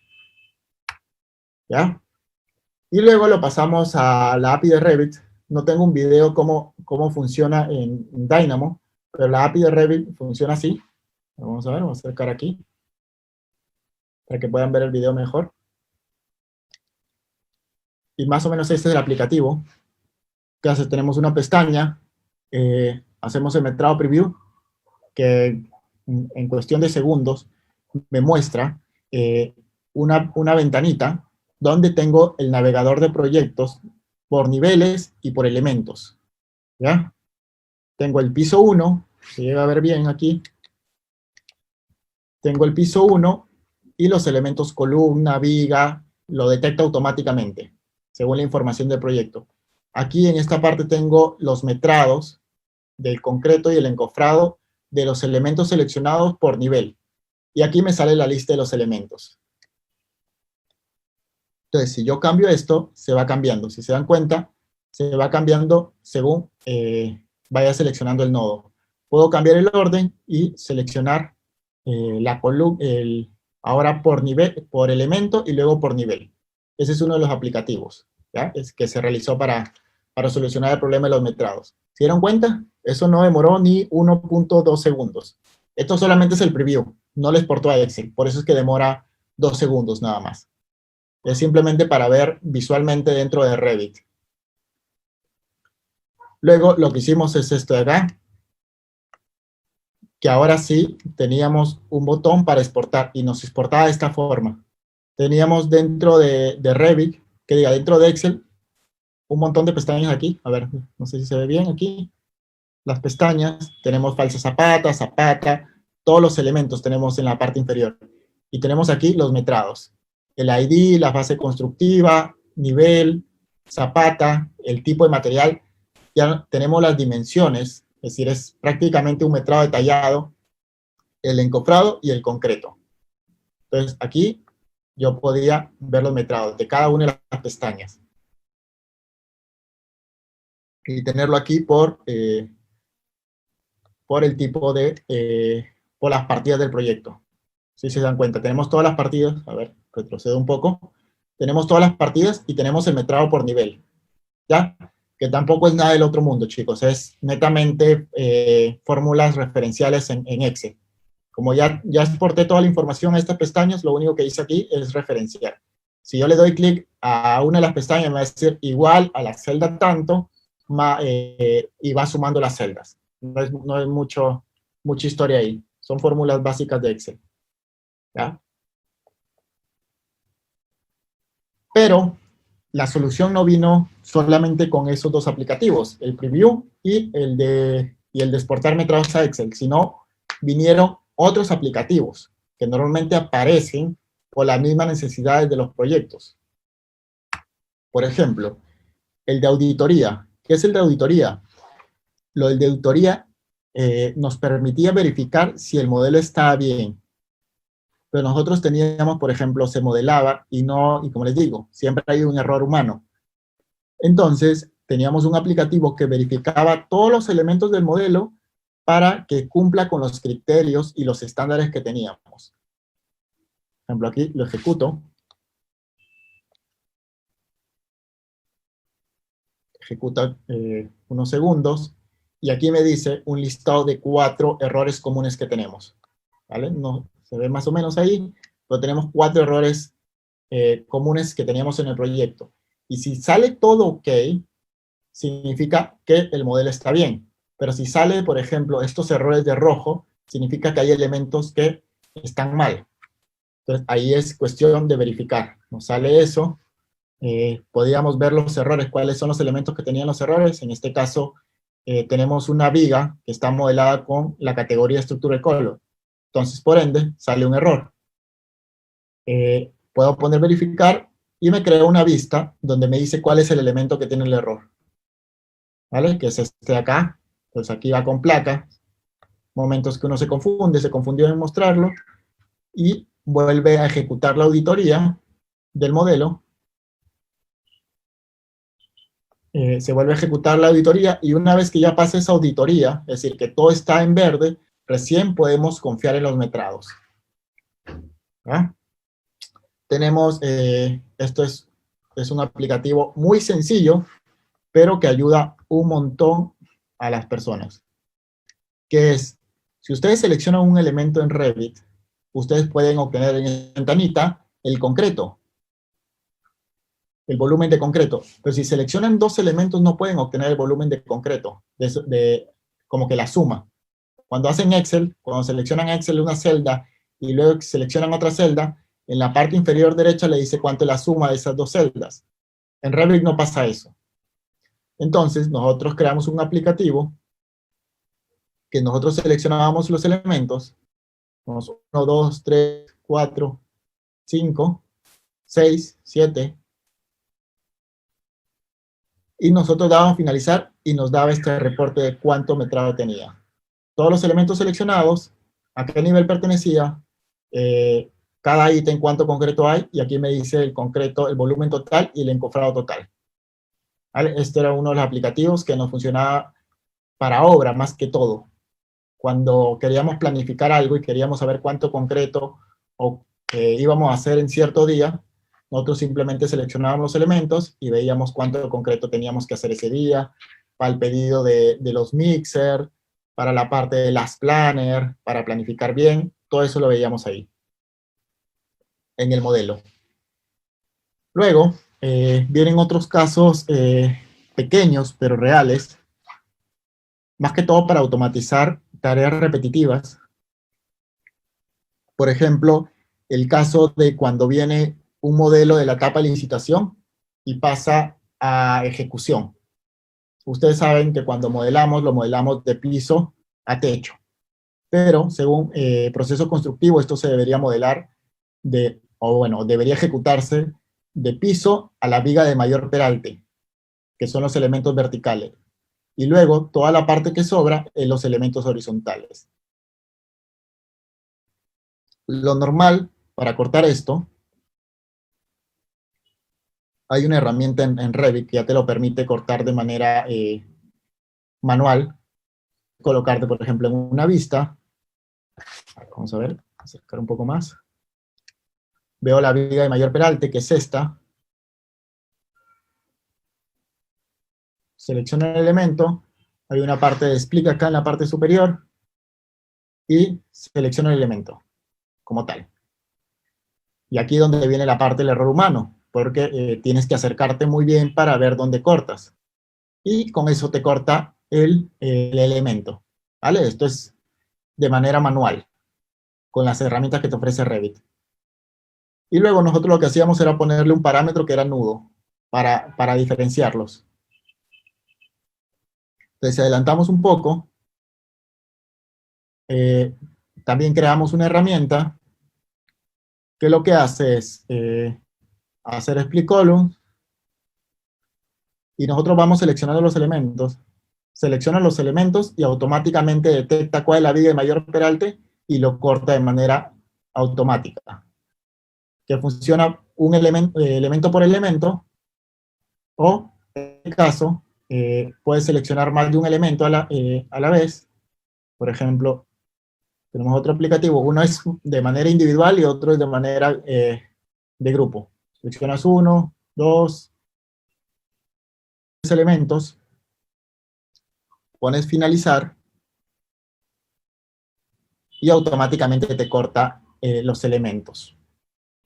¿Ya? Y luego lo pasamos a la API de Revit. No tengo un video cómo funciona en Dynamo, pero la API de Revit funciona así. Vamos a ver, vamos a acercar aquí, para que puedan ver el video mejor. Y más o menos este es el aplicativo. ¿Qué hace? Tenemos una pestaña, hacemos el metrado preview, que en cuestión de segundos me muestra una ventanita donde tengo el navegador de proyectos por niveles y por elementos. ¿Ya? Tengo el piso 1, se llega a ver bien aquí. Tengo el piso 1 y los elementos columna, viga, lo detecta automáticamente, según la información del proyecto. Aquí en esta parte tengo los metrados del concreto y el encofrado de los elementos seleccionados por nivel. Y aquí me sale la lista de los elementos. Entonces, si yo cambio esto, se va cambiando. Si se dan cuenta, se va cambiando según vaya seleccionando el nodo. Puedo cambiar el orden y seleccionar la columna, ahora por nivel, por elemento y luego por nivel. Ese es uno de los aplicativos, ¿ya? Es que se realizó para solucionar el problema de los metrados. ¿Se dieron cuenta? Eso no demoró ni 1.2 segundos. Esto solamente es el preview, no lo exportó a Excel, por eso es que demora 2 segundos nada más. Es simplemente para ver visualmente dentro de Revit. Luego lo que hicimos es esto de acá, que ahora sí teníamos un botón para exportar y nos exportaba de esta forma. Teníamos dentro de Revit, que diga, dentro de Excel, un montón de pestañas aquí. A ver, no sé si se ve bien aquí. Las pestañas, tenemos falsa zapata, zapata, todos los elementos tenemos en la parte inferior. Y tenemos aquí los metrados. El ID, la fase constructiva, nivel, zapata, el tipo de material. Ya tenemos las dimensiones, es decir, es prácticamente un metrado detallado, el encofrado y el concreto. Entonces, aquí yo podía ver los metrados de cada una de las pestañas. Y tenerlo aquí por el tipo por las partidas del proyecto. Si se dan cuenta, tenemos todas las partidas, a ver, retrocedo un poco, tenemos todas las partidas y tenemos el metrado por nivel, ¿ya? Que tampoco es nada del otro mundo, chicos, es netamente fórmulas referenciales en Excel. Como ya exporté toda la información a estas pestañas, lo único que hice aquí es referenciar. Si yo le doy clic a una de las pestañas, me va a decir igual a la celda tanto, y va sumando las celdas. No es mucha historia ahí. Son fórmulas básicas de Excel. ¿Ya? Pero la solución no vino solamente con esos dos aplicativos, el Preview y el de exportar metrados a Excel, sino vinieron otros aplicativos que normalmente aparecen por las mismas necesidades de los proyectos. Por ejemplo, el de auditoría. ¿Qué es el de auditoría? Lo del de auditoría nos permitía verificar si el modelo estaba bien. Pero nosotros teníamos, por ejemplo, se modelaba y como les digo, siempre hay un error humano. Entonces, teníamos un aplicativo que verificaba todos los elementos del modelo para que cumpla con los criterios y los estándares que teníamos. Por ejemplo, aquí lo ejecuto. Ejecuta unos segundos. Y aquí me dice un listado de 4 errores comunes que tenemos. ¿Vale? No, se ve más o menos ahí, pero tenemos 4 errores comunes que teníamos en el proyecto. Y si sale todo ok, significa que el modelo está bien. Pero si sale, por ejemplo, estos errores de rojo, significa que hay elementos que están mal. Entonces, ahí es cuestión de verificar. Nos sale eso. Podríamos ver los errores, cuáles son los elementos que tenían los errores. En este caso, tenemos una viga que está modelada con la categoría estructura de color. Entonces, por ende, sale un error. Puedo poner verificar y me crea una vista donde me dice cuál es el elemento que tiene el error. ¿Vale? Que es este de acá. Entonces aquí va con placa. Momentos que uno se confunde, se confundió en mostrarlo y vuelve a ejecutar la auditoría del modelo. Se vuelve a ejecutar la auditoría y una vez que ya pasa esa auditoría, es decir, que todo está en verde, recién podemos confiar en los metrados. ¿Ah? Tenemos, esto es un aplicativo muy sencillo, pero que ayuda un montón a las personas. Que es, si ustedes seleccionan un elemento en Revit, ustedes pueden obtener en esta ventanita el concreto, el volumen de concreto. Pero si seleccionan 2 elementos, no pueden obtener el volumen de concreto, como que la suma. Cuando hacen Excel, cuando seleccionan Excel una celda y luego seleccionan otra celda, en la parte inferior derecha le dice cuánto es la suma de esas 2 celdas. En Revit no pasa eso. Entonces, nosotros creamos un aplicativo que nosotros seleccionábamos los elementos, 1, 2, 3, 4, 5, 6, 7, y nosotros dábamos finalizar y nos daba este reporte de cuánto metrado tenía. Todos los elementos seleccionados, a qué nivel pertenecía, cada ítem cuánto concreto hay, y aquí me dice el concreto, el volumen total y el encofrado total. ¿Vale? Este era uno de los aplicativos que nos funcionaba para obra más que todo. Cuando queríamos planificar algo y queríamos saber cuánto concreto íbamos a hacer en cierto día, nosotros simplemente seleccionábamos los elementos y veíamos cuánto concreto teníamos que hacer ese día, para el pedido de los mixer, para la parte de las planner, para planificar bien, todo eso lo veíamos ahí, en el modelo. Luego, vienen otros casos pequeños, pero reales, más que todo para automatizar tareas repetitivas. Por ejemplo, el caso de cuando viene un modelo de la etapa de licitación y pasa a ejecución. Ustedes saben que cuando modelamos, lo modelamos de piso a techo. Pero según proceso constructivo, esto se debería modelar debería ejecutarse de piso a la viga de mayor peralte, que son los elementos verticales. Y luego, toda la parte que sobra en los elementos horizontales. Lo normal, para cortar esto, hay una herramienta en Revit que ya te lo permite cortar de manera manual. Colocarte, por ejemplo, en una vista. Vamos a ver, acercar un poco más. Veo la viga de mayor peralte, que es esta. Selecciono el elemento. Hay una parte de split acá en la parte superior. Y selecciono el elemento como tal. Y aquí es donde viene la parte del error humano, porque tienes que acercarte muy bien para ver dónde cortas. Y con eso te corta el elemento. ¿Vale? Esto es de manera manual, con las herramientas que te ofrece Revit. Y luego nosotros lo que hacíamos era ponerle un parámetro que era nudo, para diferenciarlos. Entonces, si adelantamos un poco, también creamos una herramienta que lo que hace es hacer split column, y nosotros vamos seleccionando los elementos. Selecciona los elementos y automáticamente detecta cuál es la viga de mayor peralte y lo corta de manera automática. Que funciona un elemento por elemento, o en este caso, puedes seleccionar más de un elemento a la vez. Por ejemplo, tenemos otro aplicativo, uno es de manera individual y otro es de manera de grupo. Seleccionas uno, dos, tres elementos, pones finalizar y automáticamente te corta los elementos.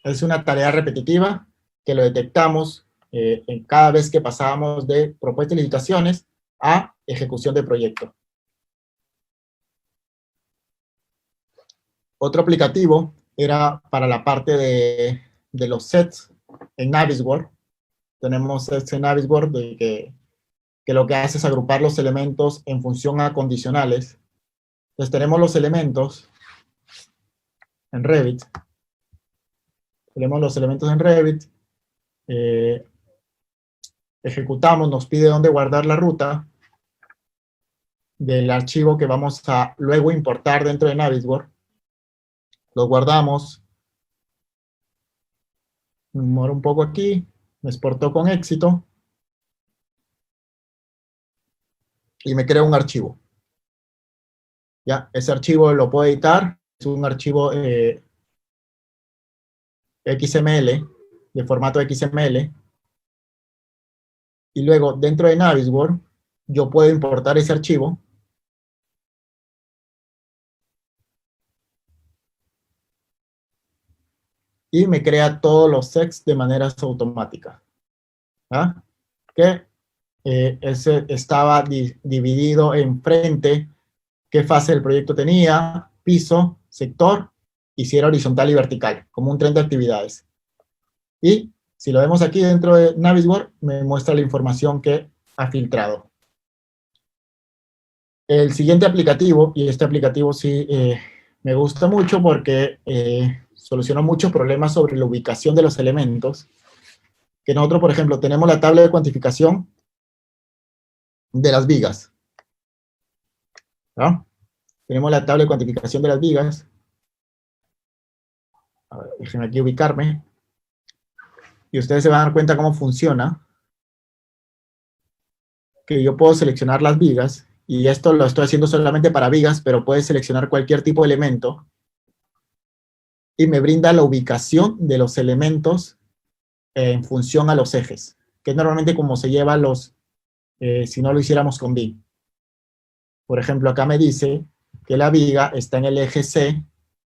Es una tarea repetitiva que lo detectamos en cada vez que pasábamos de propuestas de licitaciones a ejecución de proyecto. Otro aplicativo era para la parte de los sets en Navisworks. Tenemos sets en Navisworks que lo que hace es agrupar los elementos en función a condicionales. Entonces tenemos los elementos en Revit. Tenemos los elementos en Revit. Ejecutamos, nos pide dónde guardar la ruta del archivo que vamos a luego importar dentro de Navisworks. Lo guardamos. Me demoro un poco aquí. Me exportó con éxito. Y me crea un archivo. Ya, ese archivo lo puedo editar. Es un archivo XML, de formato XML. Y luego, dentro de Navisworks, yo puedo importar ese archivo. Y me crea todos los sets de manera automática. ¿Ah? Que ese estaba dividido en frente, qué fase del proyecto tenía, piso, sector, y si era horizontal y vertical, como un tren de actividades. Y si lo vemos aquí dentro de Navisworks, me muestra la información que ha filtrado. El siguiente aplicativo, y este aplicativo sí me gusta mucho porque soluciona muchos problemas sobre la ubicación de los elementos, que nosotros, por ejemplo, tenemos la tabla de cuantificación de las vigas, ¿no? Tenemos la tabla de cuantificación de las vigas. A ver, déjenme aquí ubicarme. Y ustedes se van a dar cuenta cómo funciona. Que yo puedo seleccionar las vigas, y esto lo estoy haciendo solamente para vigas, pero puedes seleccionar cualquier tipo de elemento, y me brinda la ubicación de los elementos en función a los ejes, que es normalmente como se lleva si no lo hiciéramos con BIM. Por ejemplo, acá me dice que la viga está en el eje C,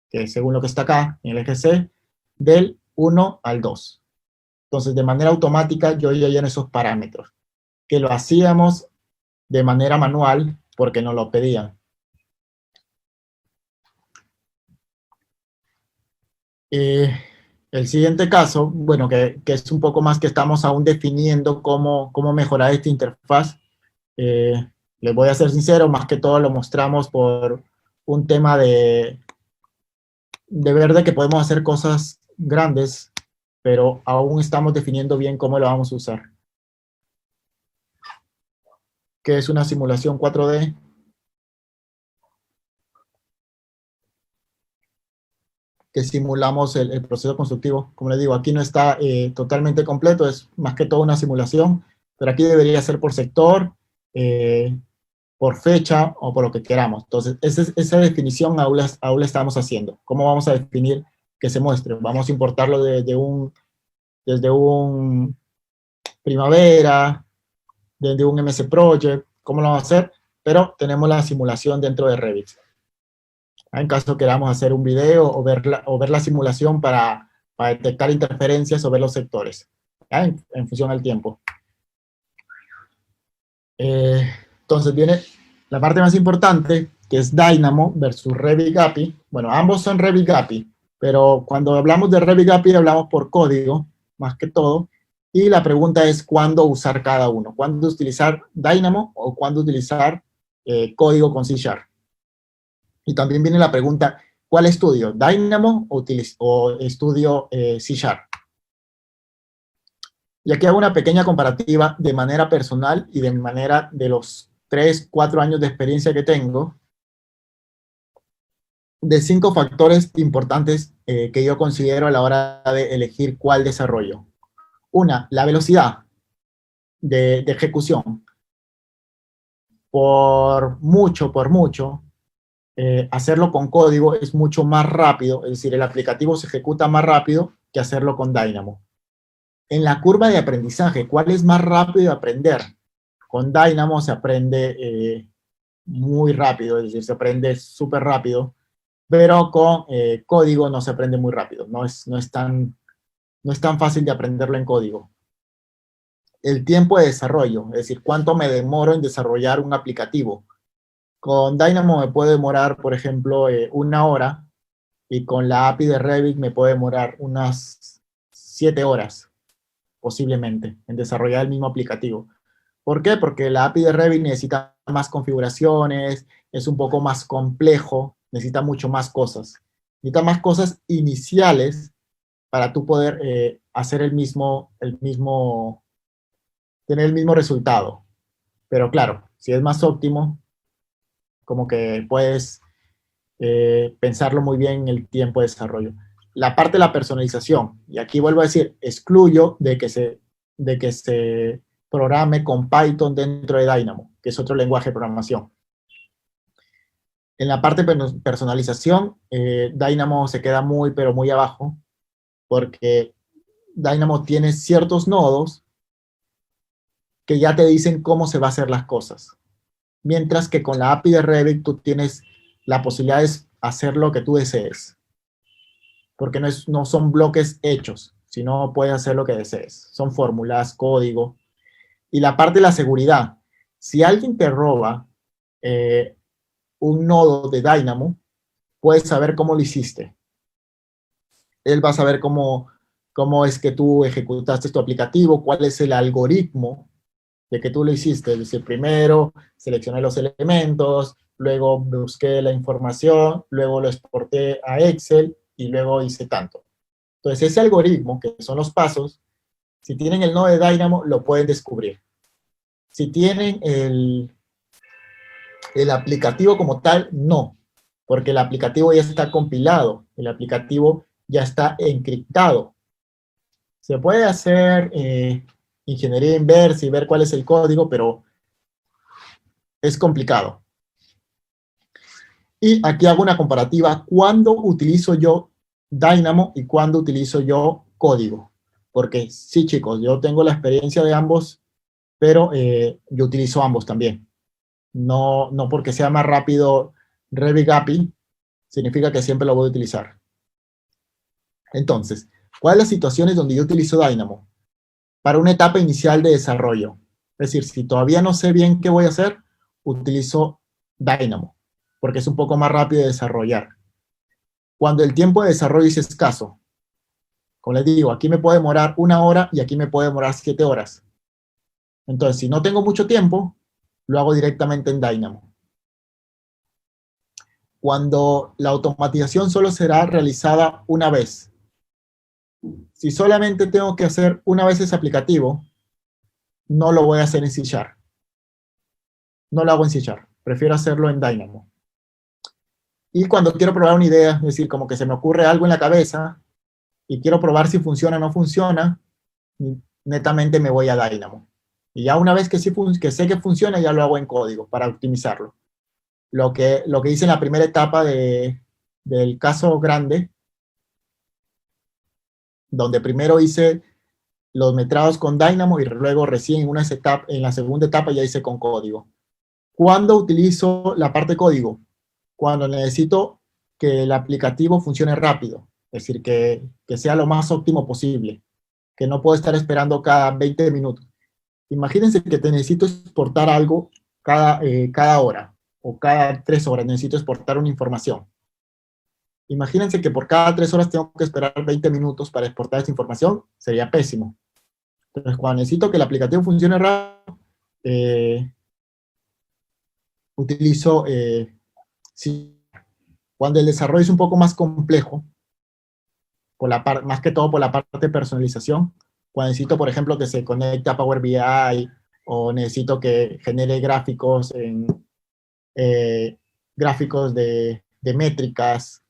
que según lo que está acá, en el eje C, del 1 al 2. Entonces, de manera automática, yo ya lleno esos parámetros, que lo hacíamos de manera manual, porque nos lo pedían. El siguiente caso, bueno, que es un poco más que estamos aún definiendo cómo mejorar esta interfaz. Eh, Les voy a ser sincero, más que todo lo mostramos por un tema de ver de que podemos hacer cosas grandes, pero aún estamos definiendo bien cómo lo vamos a usar. ¿Qué es una simulación 4D? Que simulamos el proceso constructivo. Como les digo, aquí no está totalmente completo, es más que todo una simulación, pero aquí debería ser por sector, por fecha o por lo que queramos. Entonces, esa definición aún la estamos haciendo. ¿Cómo vamos a definir que se muestre? Vamos a importarlo desde un Primavera, desde un MS Project, ¿cómo lo vamos a hacer? Pero tenemos la simulación dentro de Revit. En caso queramos hacer un video o ver la simulación para detectar interferencias o ver los sectores, en función del tiempo. Entonces viene la parte más importante, que es Dynamo versus Revit API. Bueno, ambos son Revit API, pero cuando hablamos de Revit API hablamos por código, más que todo, y la pregunta es cuándo usar cada uno, cuándo utilizar Dynamo o cuándo utilizar código con C#. Y también viene la pregunta, ¿cuál estudio? ¿Dynamo o estudio C#? Y aquí hago una pequeña comparativa de manera personal y de manera de los 3, 4 años de experiencia que tengo, de 5 factores importantes que yo considero a la hora de elegir cuál desarrollo. Una, la velocidad de ejecución. Por mucho, hacerlo con código es mucho más rápido, es decir, el aplicativo se ejecuta más rápido que hacerlo con Dynamo. En la curva de aprendizaje, ¿cuál es más rápido de aprender? Con Dynamo se aprende muy rápido, es decir, se aprende súper rápido, pero con código no se aprende muy rápido, no es tan fácil de aprenderlo en código. El tiempo de desarrollo, es decir, cuánto me demoro en desarrollar un aplicativo. Con Dynamo me puede demorar, por ejemplo, 1 hora, y con la API de Revit me puede demorar unas 7 horas, posiblemente, en desarrollar el mismo aplicativo. ¿Por qué? Porque la API de Revit necesita más configuraciones, es un poco más complejo, necesita mucho más cosas. Necesita más cosas iniciales para tú poder hacer tener el mismo resultado. Pero claro, si es más óptimo, como que puedes pensarlo muy bien en el tiempo de desarrollo. La parte de la personalización, y aquí vuelvo a decir, excluyo de que se programe con Python dentro de Dynamo, que es otro lenguaje de programación. En la parte de personalización, Dynamo se queda muy, pero muy abajo, porque Dynamo tiene ciertos nodos que ya te dicen cómo se va a hacer las cosas. Mientras que con la API de Revit tú tienes la posibilidad de hacer lo que tú desees. Porque no son bloques hechos, sino puedes hacer lo que desees. Son fórmulas, código. Y la parte de la seguridad. Si alguien te roba un nodo de Dynamo, puedes saber cómo lo hiciste. Él va a saber cómo es que tú ejecutaste tu aplicativo, cuál es el algoritmo de que tú lo hiciste. Es decir, primero seleccioné los elementos, luego busqué la información, luego lo exporté a Excel y luego hice tanto. Entonces, ese algoritmo, que son los pasos, si tienen el nodo de Dynamo, lo pueden descubrir. Si tienen el aplicativo como tal, no, porque el aplicativo ya está compilado, el aplicativo ya está encriptado. Se puede hacer ingeniería inversa y ver cuál es el código, pero es complicado. Y aquí hago una comparativa, ¿cuándo utilizo yo Dynamo y cuándo utilizo yo código? Porque sí, chicos, yo tengo la experiencia de ambos, pero yo utilizo ambos también. No porque sea más rápido Revit API, significa que siempre lo voy a utilizar. Entonces, ¿cuáles son las situaciones donde yo utilizo Dynamo? Para una etapa inicial de desarrollo. Es decir, si todavía no sé bien qué voy a hacer, utilizo Dynamo, porque es un poco más rápido de desarrollar. Cuando el tiempo de desarrollo es escaso, Como les digo, aquí me puede demorar 1 hora y aquí me puede demorar 7 horas. Entonces, si no tengo mucho tiempo, lo hago directamente en Dynamo. Cuando la automatización solo será realizada una vez. Si solamente tengo que hacer una vez ese aplicativo, no lo voy a hacer en C#. No lo hago en C#. Prefiero hacerlo en Dynamo. Y cuando quiero probar una idea, es decir, como que se me ocurre algo en la cabeza y quiero probar si funciona o no funciona, netamente me voy a Dynamo. Y ya una vez que, que sé que funciona, ya lo hago en código para optimizarlo. Lo que hice en la primera etapa del caso grande, donde primero hice los metrados con Dynamo y luego recién en la segunda etapa ya hice con código. ¿Cuándo utilizo la parte código? Cuando necesito que el aplicativo funcione rápido, es decir, que sea lo más óptimo posible, que no puedo estar esperando cada 20 minutos. Imagínense que te necesito exportar algo cada hora o cada 3 horas, necesito exportar una información. Imagínense que por cada 3 horas tengo que esperar 20 minutos para exportar esa información, sería pésimo. Entonces, cuando necesito que el aplicativo funcione rápido, utilizo, sí, cuando el desarrollo es un poco más complejo, más que todo por la parte de personalización, cuando necesito, por ejemplo, que se conecte a Power BI, o necesito que genere gráficos gráficos de métricas,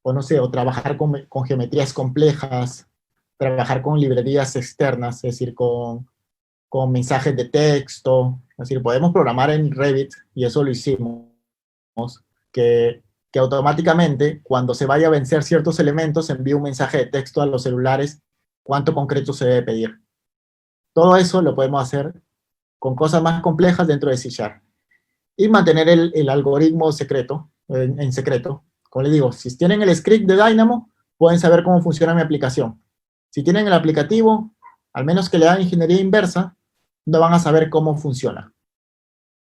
o no sé, o trabajar con geometrías complejas, trabajar con librerías externas, es decir, con mensajes de texto, es decir, podemos programar en Revit, y eso lo hicimos, que automáticamente, cuando se vaya a vencer ciertos elementos, envíe un mensaje de texto a los celulares, cuánto concreto se debe pedir. Todo eso lo podemos hacer con cosas más complejas dentro de C#. Y mantener el algoritmo secreto, en secreto. Como les digo, si tienen el script de Dynamo, pueden saber cómo funciona mi aplicación. Si tienen el aplicativo, al menos que le hagan ingeniería inversa, no van a saber cómo funciona.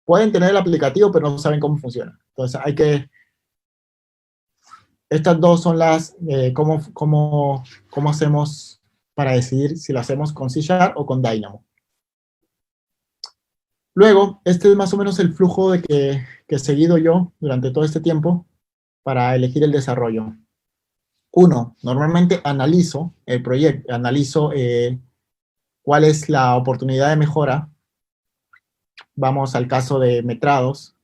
Pueden tener el aplicativo, pero no saben cómo funciona. Entonces estas dos son las, cómo hacemos para decidir si lo hacemos con C# o con Dynamo. Luego, este es más o menos el flujo que he seguido yo durante todo este tiempo para elegir el desarrollo. 1, normalmente analizo el proyecto, analizo cuál es la oportunidad de mejora. Vamos al caso de metrados.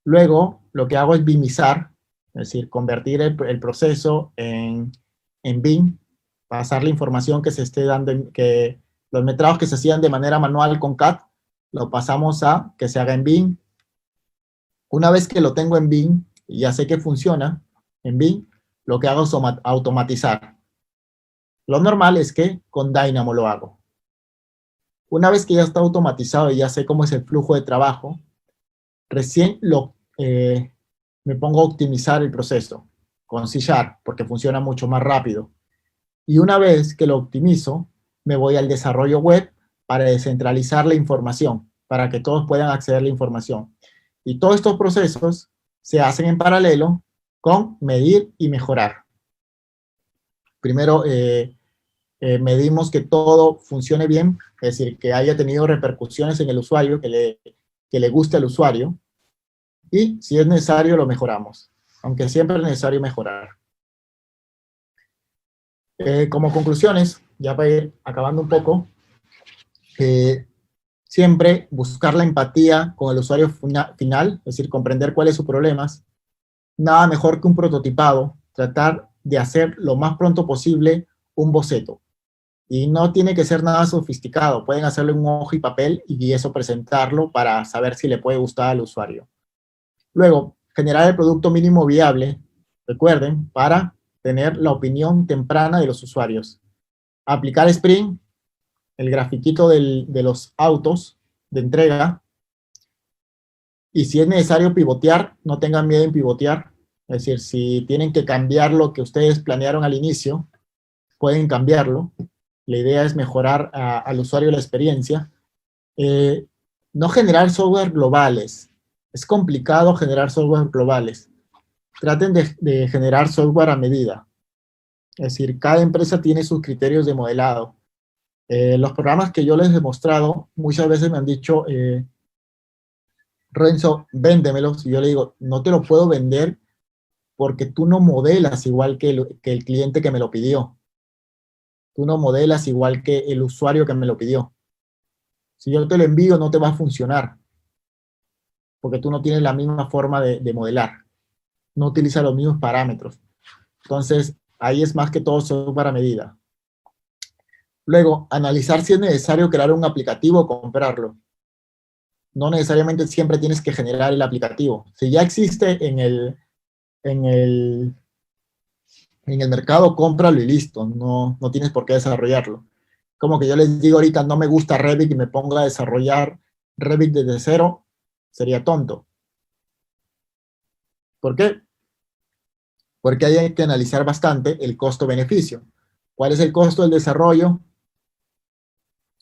Luego, lo que hago es BIMizar, es decir, convertir el proceso en BIM, pasar la información que se esté dando, que los metrados que se hacían de manera manual con CAD, lo pasamos a que se haga en BIM. Una vez que lo tengo en BIM, y ya sé que funciona en BIM, lo que hago es automatizar. Lo normal es que con Dynamo lo hago. Una vez que ya está automatizado y ya sé cómo es el flujo de trabajo, recién me pongo a optimizar el proceso con C#, porque funciona mucho más rápido. Y una vez que lo optimizo, me voy al desarrollo web para descentralizar la información, para que todos puedan acceder a la información. Y todos estos procesos se hacen en paralelo con medir y mejorar. Primero, medimos que todo funcione bien, es decir, que haya tenido repercusiones en el usuario, que le guste al usuario, y si es necesario lo mejoramos, aunque siempre es necesario mejorar. Como conclusiones, ya para ir acabando un poco, siempre buscar la empatía con el usuario final, es decir, comprender cuáles son sus problemas. Nada mejor que un prototipado, tratar de hacer lo más pronto posible un boceto. Y no tiene que ser nada sofisticado, pueden hacerlo en un hoja y papel y eso presentarlo para saber si le puede gustar al usuario. Luego, generar el producto mínimo viable, recuerden, para tener la opinión temprana de los usuarios. Aplicar Sprint, el grafiquito de los autos de entrega, y si es necesario pivotear, no tengan miedo en pivotear, es decir, si tienen que cambiar lo que ustedes planearon al inicio, pueden cambiarlo. La idea es mejorar al usuario la experiencia. No generar software globales. Es complicado generar software globales. Traten de generar software a medida. Es decir, cada empresa tiene sus criterios de modelado. Los programas que yo les he mostrado, muchas veces me han dicho, Renzo, véndemelos. Y yo le digo, no te lo puedo vender porque tú no modelas igual que el cliente que me lo pidió. Tú no modelas igual que el usuario que me lo pidió. Si yo te lo envío, no te va a funcionar, porque tú no tienes la misma forma de modelar. No utiliza los mismos parámetros. Entonces, ahí es más que todo software a medida. Luego, analizar si es necesario crear un aplicativo o comprarlo. No necesariamente siempre tienes que generar el aplicativo. Si ya existe en el, en el mercado, cómpralo y listo. No tienes por qué desarrollarlo. Como que yo les digo ahorita, no me gusta Revit y me pongo a desarrollar Revit desde cero, sería tonto. ¿Por qué? Porque ahí hay que analizar bastante el costo-beneficio. ¿Cuál es el costo del desarrollo?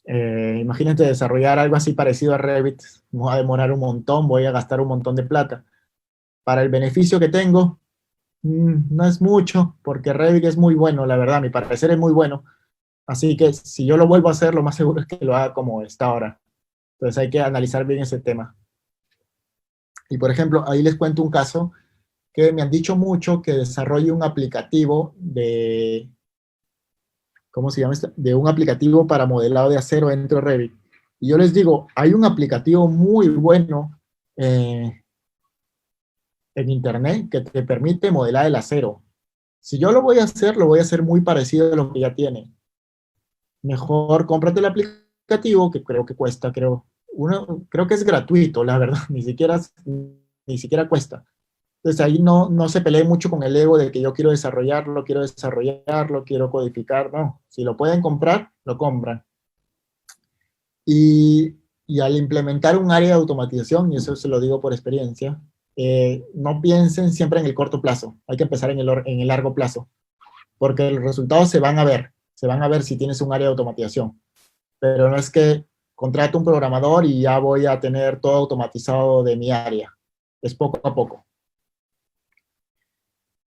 Imagínate desarrollar algo así parecido a Revit, me va a demorar un montón, voy a gastar un montón de plata. Para el beneficio que tengo, no es mucho, porque Revit es muy bueno, la verdad, a mi parecer es muy bueno. Así que si yo lo vuelvo a hacer, lo más seguro es que lo haga como está ahora. Entonces hay que analizar bien ese tema. Y por ejemplo, ahí les cuento un caso que me han dicho mucho que desarrolle un aplicativo de, ¿cómo se llama esto? De un aplicativo para modelado de acero dentro de Revit. Y yo les digo, hay un aplicativo muy bueno en internet que te permite modelar el acero. Si yo lo voy a hacer muy parecido a lo que ya tiene. Mejor cómprate el aplicativo, que creo que cuesta, creo que es gratuito, la verdad, ni siquiera cuesta. Entonces ahí no se pelee mucho con el ego de que yo quiero codificar, no. Si lo pueden comprar, lo compran. Y al implementar un área de automatización, y eso se lo digo por experiencia, no piensen siempre en el corto plazo, hay que empezar en el largo plazo, porque los resultados se van a ver si tienes un área de automatización, pero no es que contrato un programador y ya voy a tener todo automatizado de mi área, es poco a poco.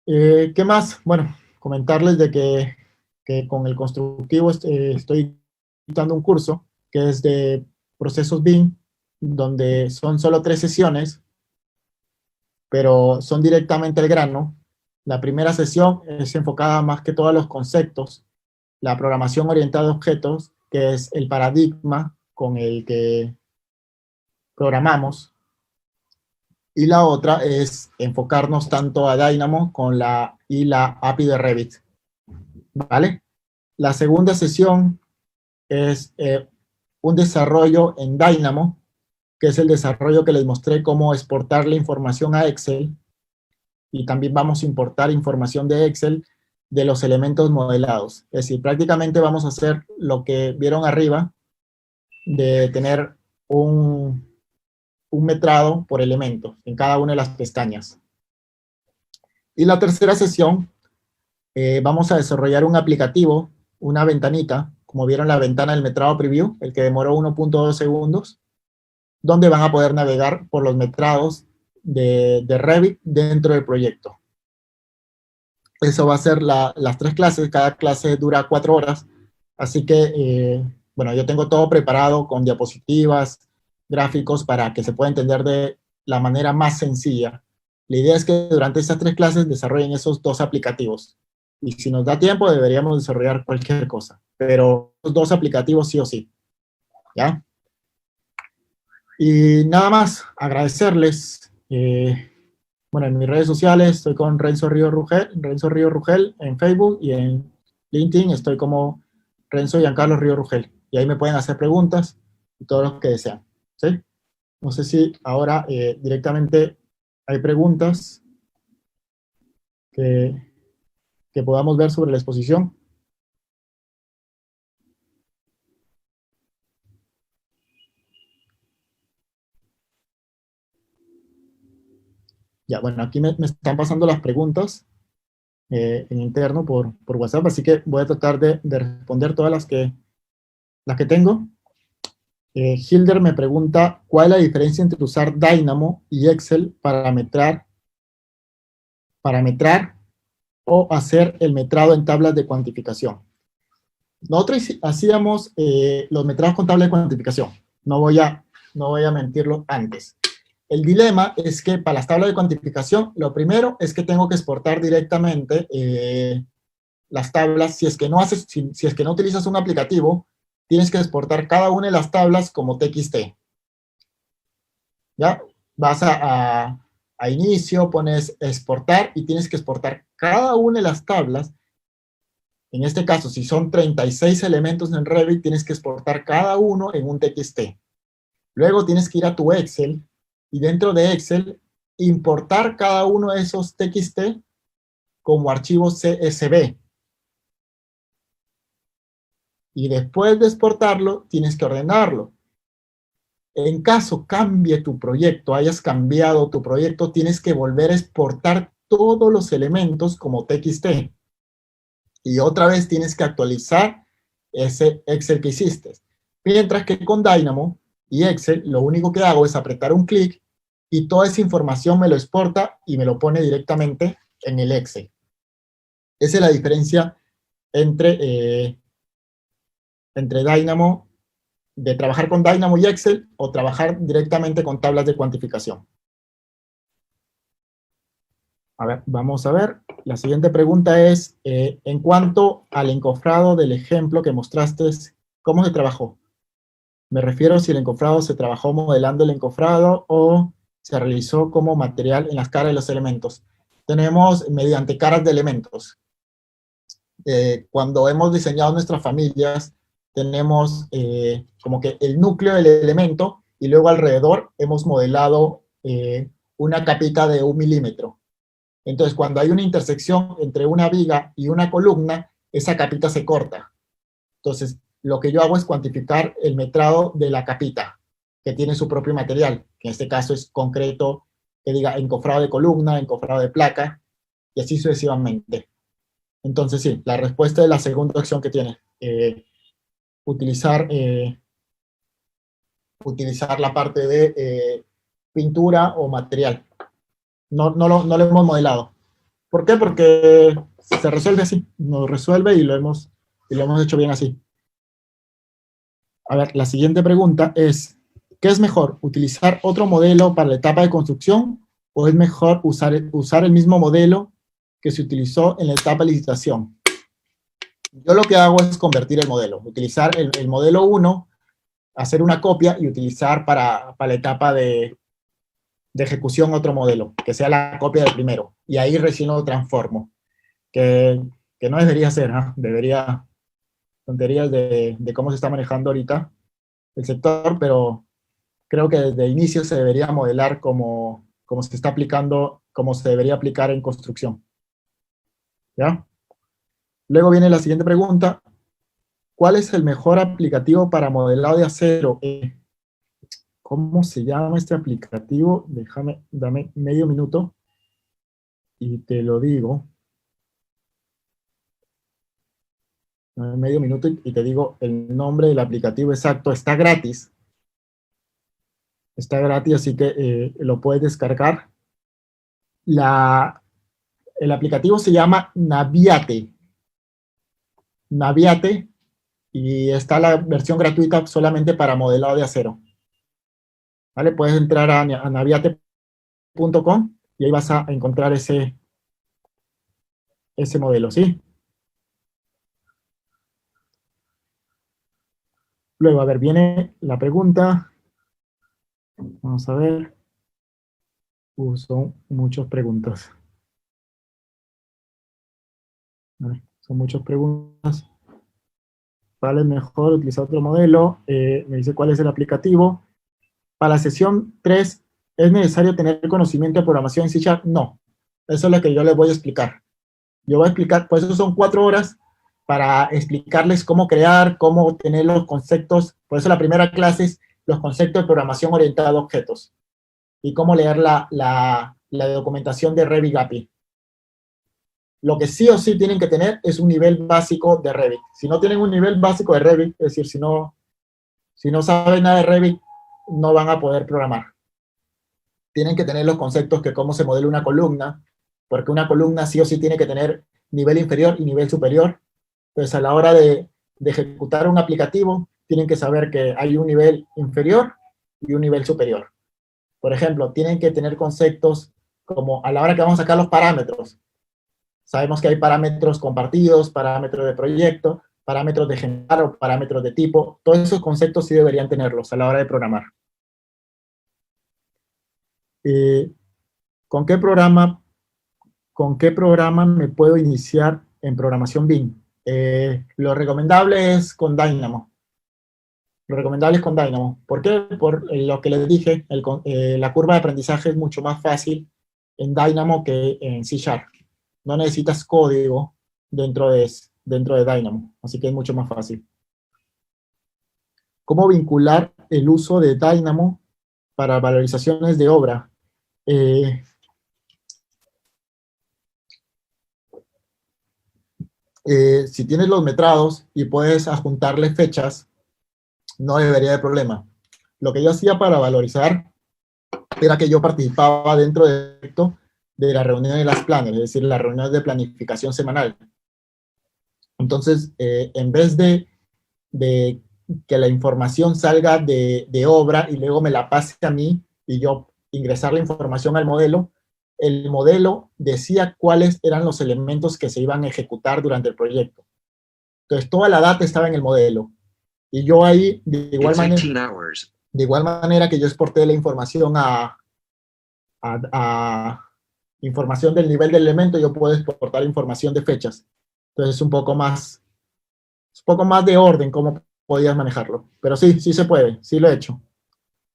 ¿Qué más? Bueno, comentarles de que con el constructivo estoy dando un curso que es de procesos BIM, donde son solo 3 sesiones, pero son directamente al grano. La primera sesión es enfocada más que todo a los conceptos, la programación orientada a objetos, que es el paradigma con el que programamos, y la otra es enfocarnos tanto a Dynamo y la API de Revit, ¿vale? La segunda sesión es un desarrollo en Dynamo, que es el desarrollo que les mostré cómo exportar la información a Excel, y también vamos a importar información de Excel de los elementos modelados. Es decir, prácticamente vamos a hacer lo que vieron arriba, de tener un metrado por elemento en cada una de las pestañas. Y la tercera sesión, vamos a desarrollar un aplicativo, una ventanita, como vieron la ventana del metrado preview, el que demoró 1.2 segundos, donde van a poder navegar por los metrados de Revit dentro del proyecto. Eso va a ser las 3 clases, cada clase dura 4 horas, así que, bueno, yo tengo todo preparado con diapositivas, gráficos, para que se pueda entender de la manera más sencilla. La idea es que durante estas 3 clases desarrollen esos 2 aplicativos, y si nos da tiempo deberíamos desarrollar cualquier cosa, pero los 2 aplicativos sí o sí, ¿ya? Y nada más, agradecerles. Bueno, en mis redes sociales estoy con Renzo Río Rugel en Facebook, y en LinkedIn estoy como Renzo Giancarlo Río Rugel. Y ahí me pueden hacer preguntas y todo lo que desean, ¿sí? No sé si ahora directamente hay preguntas que, que podamos ver sobre la exposición. Ya, bueno, aquí me están pasando las preguntas en interno por WhatsApp, así que voy a tratar de responder todas las que tengo. Hilder me pregunta, ¿cuál es la diferencia entre usar Dynamo y Excel para parametrar o hacer el metrado en tablas de cuantificación. Nosotros hacíamos los metrados con tablas de cuantificación. No voy a mentirlo antes. El dilema es que para las tablas de cuantificación, lo primero es que tengo que exportar directamente las tablas. Si es que no utilizas un aplicativo, tienes que exportar cada una de las tablas como TXT. ¿Ya? Vas a inicio, pones exportar y tienes que exportar cada una de las tablas. En este caso, si son 36 elementos en Revit, tienes que exportar cada uno en un TXT. Luego tienes que ir a tu Excel y dentro de Excel importar cada uno de esos TXT como archivo CSV. Y después de exportarlo, tienes que ordenarlo. En caso cambie tu proyecto, hayas cambiado tu proyecto, tienes que volver a exportar todos los elementos como TXT. Y otra vez tienes que actualizar ese Excel que hiciste. Mientras que con Dynamo y Excel, lo único que hago es apretar un clic y toda esa información me lo exporta y me lo pone directamente en el Excel. Esa es la diferencia entre Dynamo, de trabajar con Dynamo y Excel, o trabajar directamente con tablas de cuantificación. A ver, vamos a ver. La siguiente pregunta es, en cuanto al encofrado del ejemplo que mostraste, ¿cómo se trabajó? Me refiero si el encofrado se trabajó modelando el encofrado o se realizó como material en las caras de los elementos. Tenemos mediante caras de elementos. Cuando hemos diseñado nuestras familias, tenemos como que el núcleo del elemento y luego alrededor hemos modelado una capita de 1 milímetro. Entonces, cuando hay una intersección entre una viga y una columna, esa capita se corta. Entonces, lo que yo hago es cuantificar el metrado de la capita, que tiene su propio material, que en este caso es concreto, que diga encofrado de columna, encofrado de placa, y así sucesivamente. Entonces, sí, la respuesta es la segunda opción que tiene. Utilizar la parte de pintura o material. No lo hemos modelado. ¿Por qué? Porque se resuelve así. Nos resuelve y lo hemos hecho bien así. A ver, la siguiente pregunta es, ¿qué es mejor? ¿Utilizar otro modelo para la etapa de construcción o es mejor usar el mismo modelo que se utilizó en la etapa de licitación? Yo lo que hago es convertir el modelo, utilizar el modelo 1, hacer una copia y utilizar para la etapa de ejecución otro modelo, que sea la copia del primero, y ahí recién lo transformo, que no debería ser, ¿eh? Debería, tonterías de cómo se está manejando ahorita el sector, pero creo que desde el inicio se debería modelar como se está aplicando, como se debería aplicar en construcción. ¿Ya? Luego viene la siguiente pregunta. ¿Cuál es el mejor aplicativo para modelado de acero? ¿Cómo se llama este aplicativo? Dame medio minuto y te lo digo. Dame medio minuto y te digo el nombre del aplicativo exacto. Está gratis. Está gratis, así que lo puedes descargar. El aplicativo se llama Naviate. Naviate, y está la versión gratuita solamente para modelado de acero. ¿Vale? Puedes entrar a naviate.com y ahí vas a encontrar ese modelo, ¿sí? Luego, a ver, viene la pregunta. Vamos a ver. Son muchas preguntas. Son muchas preguntas. ¿Cuál es mejor? Utilizar otro modelo. Me dice cuál es el aplicativo. Para la sesión 3, ¿es necesario tener conocimiento de programación en C#? No. Eso es lo que yo les voy a explicar. Yo voy a explicar, pues eso son 4 horas para explicarles cómo crear, cómo tener los conceptos. Por eso la primera clase es los conceptos de programación orientada a objetos y cómo leer la documentación de Revit API. Lo que sí o sí tienen que tener es un nivel básico de Revit. Si no tienen un nivel básico de Revit, es decir, si no saben nada de Revit, no van a poder programar. Tienen que tener los conceptos que cómo se modela una columna, porque una columna sí o sí tiene que tener nivel inferior y nivel superior. Entonces, a la hora de ejecutar un aplicativo, tienen que saber que hay un nivel inferior y un nivel superior. Por ejemplo, tienen que tener conceptos como a la hora que vamos a sacar los parámetros. Sabemos que hay parámetros compartidos, parámetros de proyecto, parámetros de ejemplar o parámetros de tipo. Todos esos conceptos sí deberían tenerlos a la hora de programar. ¿Con qué programa me puedo iniciar en programación BIM? Lo recomendable es con Dynamo. Lo recomendable es con Dynamo. ¿Por qué? Por lo que les dije, la curva de aprendizaje es mucho más fácil en Dynamo que en C#. No necesitas código dentro de Dynamo, así que es mucho más fácil. ¿Cómo vincular el uso de Dynamo para valorizaciones de obra? Si tienes los metrados y puedes adjuntarle fechas, no debería haber problema. Lo que yo hacía para valorizar era que yo participaba dentro de la reunión de las planes, es decir, las reuniones de planificación semanal. Entonces, en vez de que la información salga de obra y luego me la pase a mí y yo ingresar la información al modelo, el modelo decía cuáles eran los elementos que se iban a ejecutar durante el proyecto. Entonces, toda la data estaba en el modelo. Y yo ahí, de igual manera que yo exporté la información a información del nivel del elemento, yo puedo exportar información de fechas. Entonces, es un poco más de orden cómo podías manejarlo. Pero sí, sí se puede, sí lo he hecho.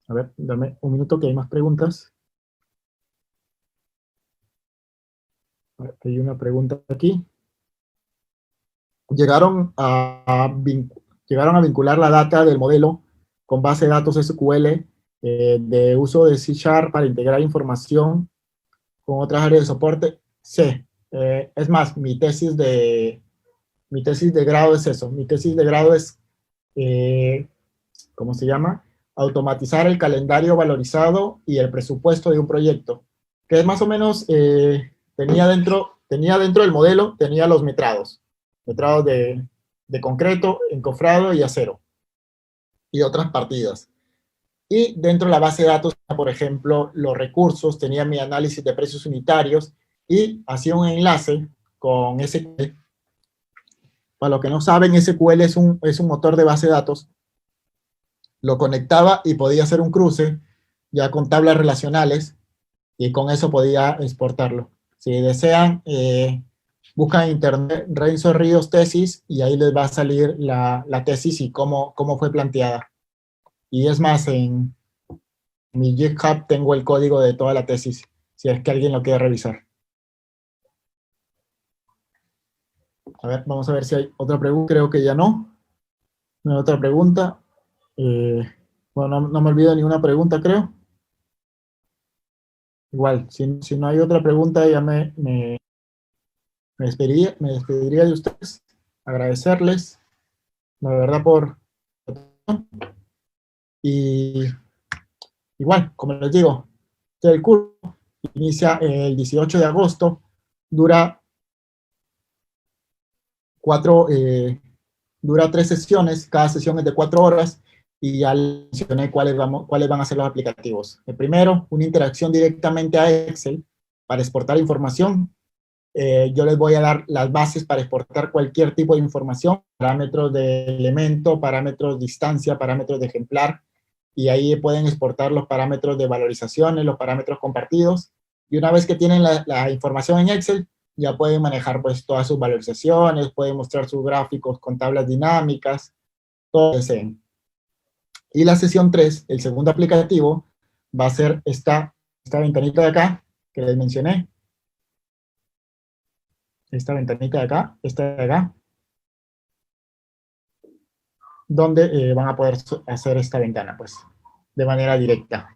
A ver, dame un minuto que hay más preguntas. A ver, hay una pregunta aquí. Llegaron a vincular la data del modelo con base de datos SQL de uso de C# para integrar información con otras áreas de soporte. Sí. Es más, mi tesis de grado es eso. Mi tesis de grado es, ¿cómo se llama? Automatizar el calendario valorizado y el presupuesto de un proyecto. Que es más o menos, tenía dentro del modelo, tenía los metrados de concreto, encofrado y acero, y otras partidas. Y dentro de la base de datos, por ejemplo, los recursos, tenía mi análisis de precios unitarios y hacía un enlace con SQL. Para los que no saben, SQL es un motor de base de datos. Lo conectaba y podía hacer un cruce ya con tablas relacionales y con eso podía exportarlo. Si desean, buscan en internet Renzo Ríos tesis y ahí les va a salir la tesis y cómo fue planteada. Y es más, en mi GitHub tengo el código de toda la tesis, si es que alguien lo quiere revisar. A ver, vamos a ver si hay otra pregunta. Creo que ya no. No hay otra pregunta. Bueno, no me olvido ninguna pregunta, creo. Igual, si no hay otra pregunta, ya me despediría de ustedes. Agradecerles, la verdad, y igual, como les digo, el curso inicia el 18 de agosto, dura 3 sesiones, cada sesión es de 4 horas, y ya les mencioné cuáles van a ser los aplicativos. El primero, una interacción directamente a Excel para exportar información. Yo les voy a dar las bases para exportar cualquier tipo de información, parámetros de elemento, parámetros de distancia, parámetros de ejemplar, y ahí pueden exportar los parámetros de valorizaciones, los parámetros compartidos, y una vez que tienen la información en Excel, ya pueden manejar pues todas sus valorizaciones, pueden mostrar sus gráficos con tablas dinámicas, todo lo que deseen. Y la sesión 3, el segundo aplicativo, va a ser esta ventanita de acá, que les mencioné, esta ventanita de acá, esta de acá, donde van a poder hacer esta ventana, pues, de manera directa.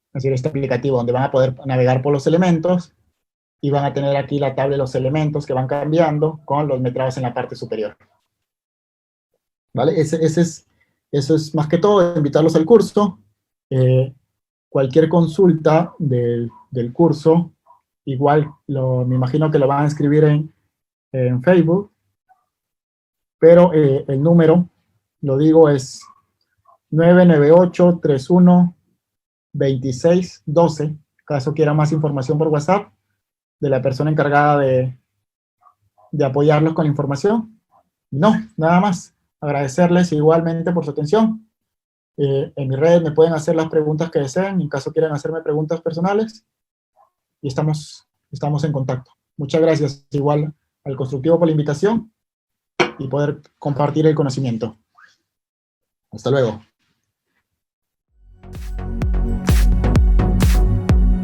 Es decir, este aplicativo donde van a poder navegar por los elementos y van a tener aquí la tabla de los elementos que van cambiando con los metrados en la parte superior. ¿Vale? Eso es más que todo, invitarlos al curso. Cualquier consulta del curso. Igual, me imagino que lo van a escribir en Facebook, pero el número, lo digo, es 998-31-2612. Caso quiera más información por WhatsApp de la persona encargada de apoyarlos con la información. No, nada más. Agradecerles igualmente por su atención. En mis redes me pueden hacer las preguntas que deseen, en caso quieran hacerme preguntas personales, y estamos en contacto. Muchas gracias igual al Constructivo por la invitación y poder compartir el conocimiento. Hasta luego.